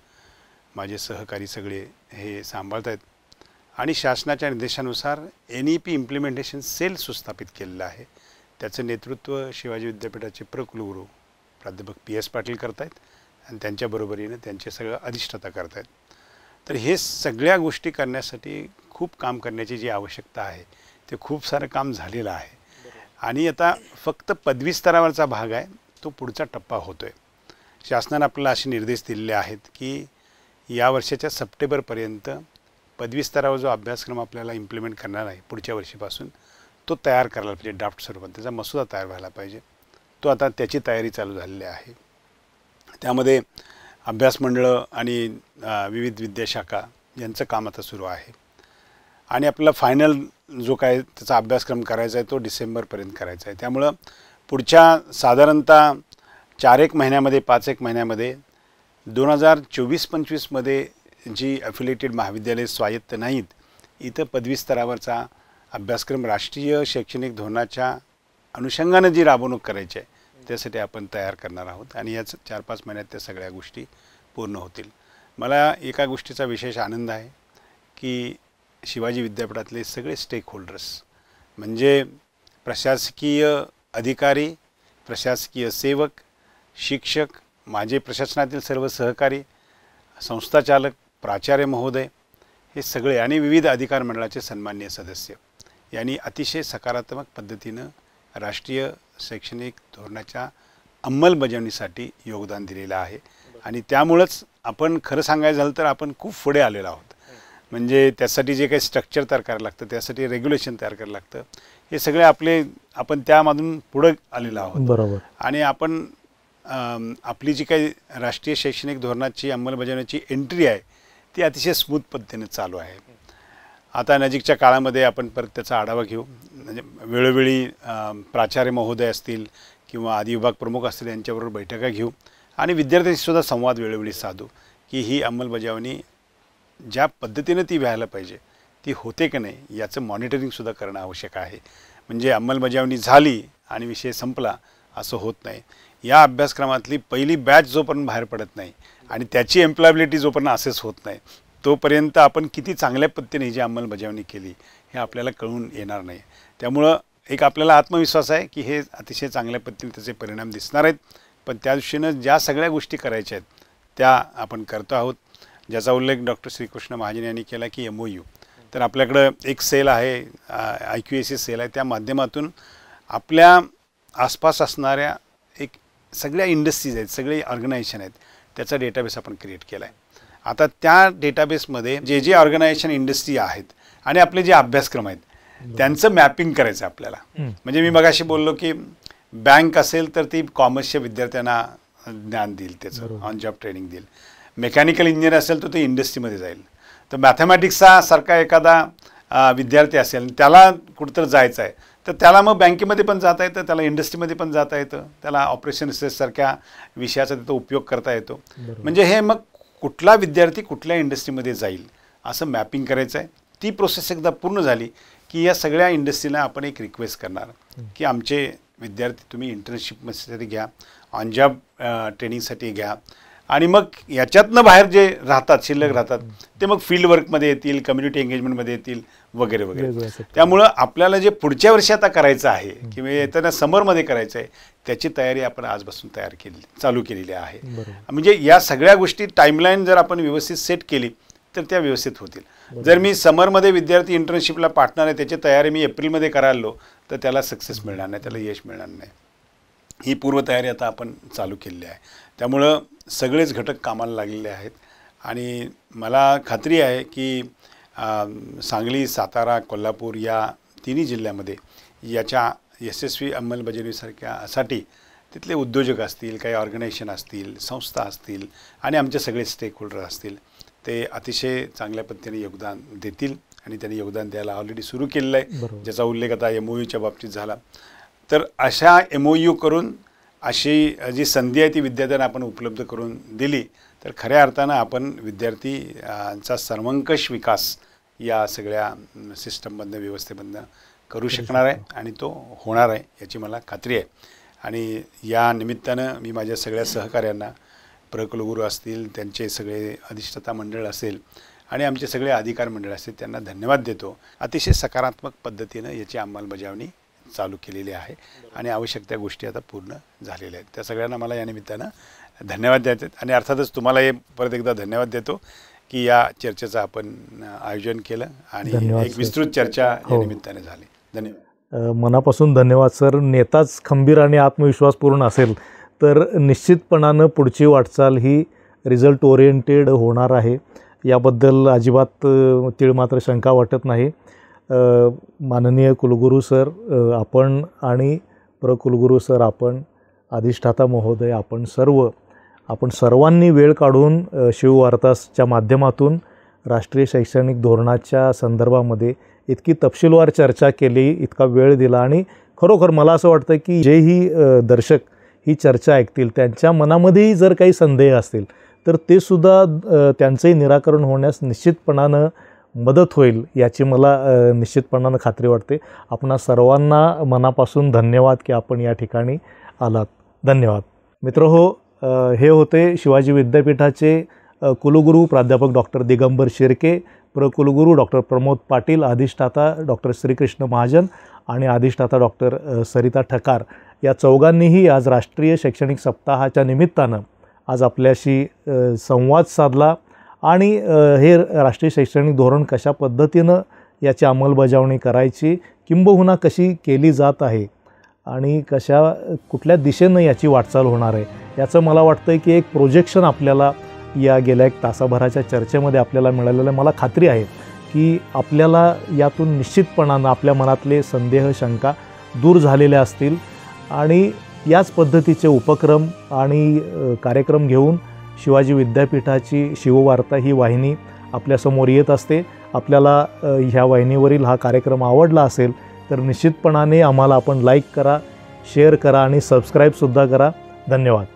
माझे सहकारी सगळे हे सांभाळत आहेत आणि शासनाच्या निर्देशानुसार NEP इम्प्लिमेंटेशन सेल सुस्थापित केलेलं आहे. त्याचं नेतृत्व शिवाजी विद्यापीठाचे कुलगुरू प्राध्यापक PS पाटील करत आहेत आणि त्यांच्या बरोबरीनं त्यांचे सगळं अधिष्ठाता करत आहेत. तर हे सगळ्या गोष्टी करण्यासाठी खूप काम करण्याची जी आवश्यकता आहे ते खूप सारं काम झालेलं आहे आणि आता फक्त पदवी स्तरावरचा भाग आहे तो पुढचा टप्पा होतो आहे. शासनाने आपल्याला असे निर्देश दिलेले आहेत की या वर्षाच्या सप्टेंबरपर्यंत पदवी स्तरावर जो अभ्यासक्रम आपल्याला इम्प्लिमेंट करणार आहे पुढच्या वर्षीपासून तो तयार करायला पाहिजे. ड्राफ्ट स्वरूपात त्याचा मसुदा तयार व्हायला पाहिजे. तो आता त्याची तयारी चालू झालेली आहे. त्यामध्ये अभ्यास मंडळं आणि विविध विद्याशाखा यांचं काम आता सुरू आहे आणि आपल्याला फायनल जो काय त्याचा अभ्यासक्रम करायचा आहे तो डिसेंबरपर्यंत करायचा आहे. त्यामुळं पुढच्या साधारणतः 4-1 महिन्यामध्ये 5-1 महिन्यामध्ये 2024-25मध्ये जी अफिलिएटेड महाविद्यालये स्वायत्त नाहीत इथं पदवी स्तरावरचा अभ्यासक्रम राष्ट्रीय शैक्षणिक धोरणाच्या अनुषंगानं जी राबवणूक करायची आहे त्यासाठी आपण तयार करणार आहोत आणि याच 4-5 महिन्यात त्या सगळ्या गोष्टी पूर्ण होतील. मला एका गोष्टीचा विशेष आनंद आहे की शिवाजी विद्यापीठातले सगळे स्टेक होल्डर्स म्हणजे प्रशासकीय अधिकारी, प्रशासकीय सेवक, शिक्षक, माझे प्रशासनातील सर्व सहकारी, संस्थाचालक, प्राचार्य महोदय हे सगळे आणि विविध अधिकार मंडळाचे सन्माननीय सदस्य यांनी अतिशय सकारात्मक पद्धतीनं राष्ट्रीय शैक्षणिक धोरणाच्या अंमलबजावणीसाठी योगदान दिलेलं आहे आणि त्यामुळंच आपण खरं सांगायचं झालं तर आपण खूप पुढे आलेलो आहोत. म्हणजे त्यासाठी जे काही स्ट्रक्चर तयार करायला लागतं, त्यासाठी रेग्युलेशन तयार करायला लागतं, हे सगळे आपण त्यामधून पुढं आलेलो आहोत. बरोबर. आणि आपण आपली जी काही राष्ट्रीय शैक्षणिक धोरणाची अंमलबजावणीची एंट्री आहे ती अतिशय स्मूथ पद्धतीने चालू आहे. आता नजीकच्या काळामध्ये आपण परत त्याचा आढावा घेऊ. म्हणजे वेळोवेळी प्राचार्य महोदय असतील किंवा अधिविभाग प्रमुख असतील यांच्याबरोबर बैठका घेऊ आणि विद्यार्थ्यांशीसुद्धा संवाद वेळोवेळी साधू की ही अंमलबजावणी ज्या पद्धतीनं ती व्हायला पाहिजे ती होते की नाही याचं मॉनिटरिंगसुद्धा करणं आवश्यक आहे. म्हणजे अंमलबजावणी झाली आणि विषय संपला असं होत नाही. या अभ्यासक्रमातली पहिली बॅच जोपर्यंत बाहेर पडत नाही आणि त्याची एम्प्लॉयबिलिटी जोपर्यंत असेच होत नाही तोपर्यंत आपण किती चांगल्या पद्धतीने ही जी अंमलबजावणी केली हे आपल्याला कळून येणार नाही. त्यामुळं एक आपल्याला आत्मविश्वास आहे की हे अतिशय चांगल्या पद्धतीने त्याचे परिणाम दिसणार आहेत. पण त्या दृष्टीनं ज्या सगळ्या गोष्टी करायच्या आहेत त्या आपण करतो आहोत. ज्याचा उल्लेख डॉक्टर श्रीकृष्ण महाजन यांनी केला की MOU. तर आपल्याकडं एक सेल आहे, IQAC सेल आहे, त्या माध्यमातून आपल्या आसपास असणाऱ्या एक सगळ्या इंडस्ट्रीज आहेत, सगळे ऑर्गनायझेशन आहेत, त्याचा डेटाबेस आपण क्रिएट केला आहे. आता त्या डेटाबेसमध्ये जे जे ऑर्गनायझेशन इंडस्ट्री आहेत आणि आपले जे अभ्यासक्रम आहेत त्यांचं मॅपिंग करायचं आपल्याला. म्हणजे मी मगाशी बोललो की बँक असेल तर ती कॉमर्सच्या विद्यार्थ्यांना ज्ञान देईल, त्याचं ऑन जॉब ट्रेनिंग देईल. मेकॅनिकल इंजिनियर असेल तर ते इंडस्ट्रीमध्ये जाईल. तर मॅथमॅटिक्सचा सारखा एखादा विद्यार्थी असेल त्याला कुठंतरी जायचं आहे तर त्याला मग बँकेमध्ये पण जाता येतं, त्याला इंडस्ट्रीमध्ये पण जाता येतं, त्याला ऑपरेशन रिसर्चसारख्या विषयाचा तिथं उपयोग करता येतो. म्हणजे हे मग कुठला विद्यार्थी कुठल्या इंडस्ट्रीमध्ये जाईल असं मॅपिंग करायचं आहे. ती प्रोसेस एकदा पूर्ण झाली की या सगळ्या इंडस्ट्रीला आपण एक रिक्वेस्ट करणार की आमचे विद्यार्थी तुम्ही इंटर्नशिपसाठी घ्या, ऑन जॉब ट्रेनिंगसाठी घ्या आणि मग याच्यातनं बाहेर जे राहतात, शिल्लक राहतात, ते मग फील्ड वर्कमध्ये येतील, कम्युनिटी एंगेजमेंटमध्ये येतील वगैरे वगैरे. त्यामुळं आपल्याला जे पुढच्या वर्षी आता करायचं आहे किंवा येताना समरमध्ये करायचं आहे, त्याची तयारी आपण आजपासून चालू केलेली आहे. म्हणजे या सगळ्या गोष्टी टाईमलाईन जर आपण व्यवस्थित सेट केली तर त्या व्यवस्थित होतील. जर मी समरमध्ये विद्यार्थी इंटर्नशिपला पाठणार आहे, त्याची तयारी मी एप्रिलमध्ये करायला तर त्याला सक्सेस मिळणार नाही, त्याला यश मिळणार नाही. ही पूर्वतयारी आता आपण चालू केलेली आहे. त्यामुळं सगळेच घटक कामाला लागलेले आहेत आणि मला खात्री आहे की सांगली, सातारा, कोल्हापूर या तिन्ही जिल्ह्यामध्ये याच्या यशस्वी अंमलबजावणीसाठी तिथले उद्योजक असतील, काही ऑर्गनायझेशन असतील, संस्था असतील आणि आमचे सगळे स्टेक होल्डर असतील, ते अतिशय चांगल्या पद्धतीने योगदान देतील आणि त्यांनी योगदान द्यायला ऑलरेडी सुरू केलेलं आहे, ज्याचा उल्लेख आता MOUच्या बाबतीत झाला. तर अशा MOU करून अशी जी संधी आहे ती विद्यार्थ्यांना आपण उपलब्ध करून दिली तर खऱ्या अर्थानं आपण विद्यार्थीचा सर्वंकष विकास या सगळ्या सिस्टममधनं, व्यवस्थेमधनं करू शकणार आहे आणि तो होणार आहे याची मला खात्री आहे. आणि या निमित्तानं मी माझ्या सगळ्या सहकाऱ्यांना, प्रकुलगुरू असतील, त्यांचे सगळे अधिष्ठाता मंडळ असेल आणि आमचे सगळे अधिकार मंडळ असतील, त्यांना धन्यवाद देतो. अतिशय सकारात्मक पद्धतीनं याची अंमलबजावणी चालू केलेली आहे आणि आवश्यक त्या गोष्टी आता पूर्ण झालेल्या आहेत. त्या सगळ्यांना मला या निमित्तानं धन्यवाद द्यायचे आणि अर्थातच तुम्हाला हे परत एकदा धन्यवाद देतो की या चर्चेचं आपण आयोजन केलं आणि एक विस्तृत चर्चा या निमित्ताने झाली. धन्यवाद. मनापासून धन्यवाद सर. नेताच खंबीर आणि आत्मविश्वासपूर्ण असेल तर निश्चितपणानं पुढची वाटचाल ही रिझल्ट ओरिएंटेड होणार आहे, याबद्दल अजिबात तीळमात्र शंका वाटत नाही. माननीय कुलगुरू सर आपण आणि प्रकुलगुरू सर आपण, अधिष्ठाता महोदय आपण सर्वांनी वेळ काढून शिववार्ताच्या माध्यमातून राष्ट्रीय शैक्षणिक धोरणाच्या संदर्भामध्ये इतकी तपशीलवार चर्चा केली, इतका वेळ दिला आणि खरोखर मला असं वाटतं की जेही दर्शक ही चर्चा ऐकतील त्यांच्या मनामध्येही जर काही संदेह असतील तर ते सुद्धा त्यांचंही निराकरण होण्यास निश्चितपणानं मदत होईल याची मला निश्चितपणानं खात्री वाटते. आपणा सर्वांना मनापासून धन्यवाद की आपण या ठिकाणी आलात. धन्यवाद. मित्रहो, हे होते शिवाजी विद्यापीठाचे कुलगुरू प्राध्यापक डॉक्टर दिगंबर शिर्के, प्रकुलगुरू डॉक्टर प्रमोद पाटील, अधिष्ठाता डॉक्टर श्रीकृष्ण महाजन आणि अधिष्ठाता डॉक्टर सरिता ठकार या चौघांनीही आज राष्ट्रीय शैक्षणिक सप्ताहाच्या निमित्तानं आज आपल्याशी संवाद साधला आणि हे राष्ट्रीय शैक्षणिक धोरण कशा पद्धतीनं याची अंमलबजावणी करायची, किंबहुना कशी केली जात आहे आणि कुठल्या दिशेनं याची वाटचाल होणार आहे याचं मला वाटतं आहे की एक प्रोजेक्शन आपल्याला या गेल्या 1 तासाभराच्या चर्चेमध्ये आपल्याला मिळालेलं आहे. मला खात्री आहे की आपल्याला यातून निश्चितपणानं आपल्या मनातले संदेह, शंका दूर झालेल्या असतील आणि याच पद्धतीचे उपक्रम आणि कार्यक्रम घेऊन शिवाजी विद्यापीठाची शिववार्ता ही वाहिनी आपल्यासमोर येत असते. आपल्याला ह्या वाहिनीवरील हा कार्यक्रम आवडला असेल तर निश्चितपणाने आम्हाला आपण लाईक करा, शेअर करा आणि सबस्क्राईबसुद्धा करा. धन्यवाद.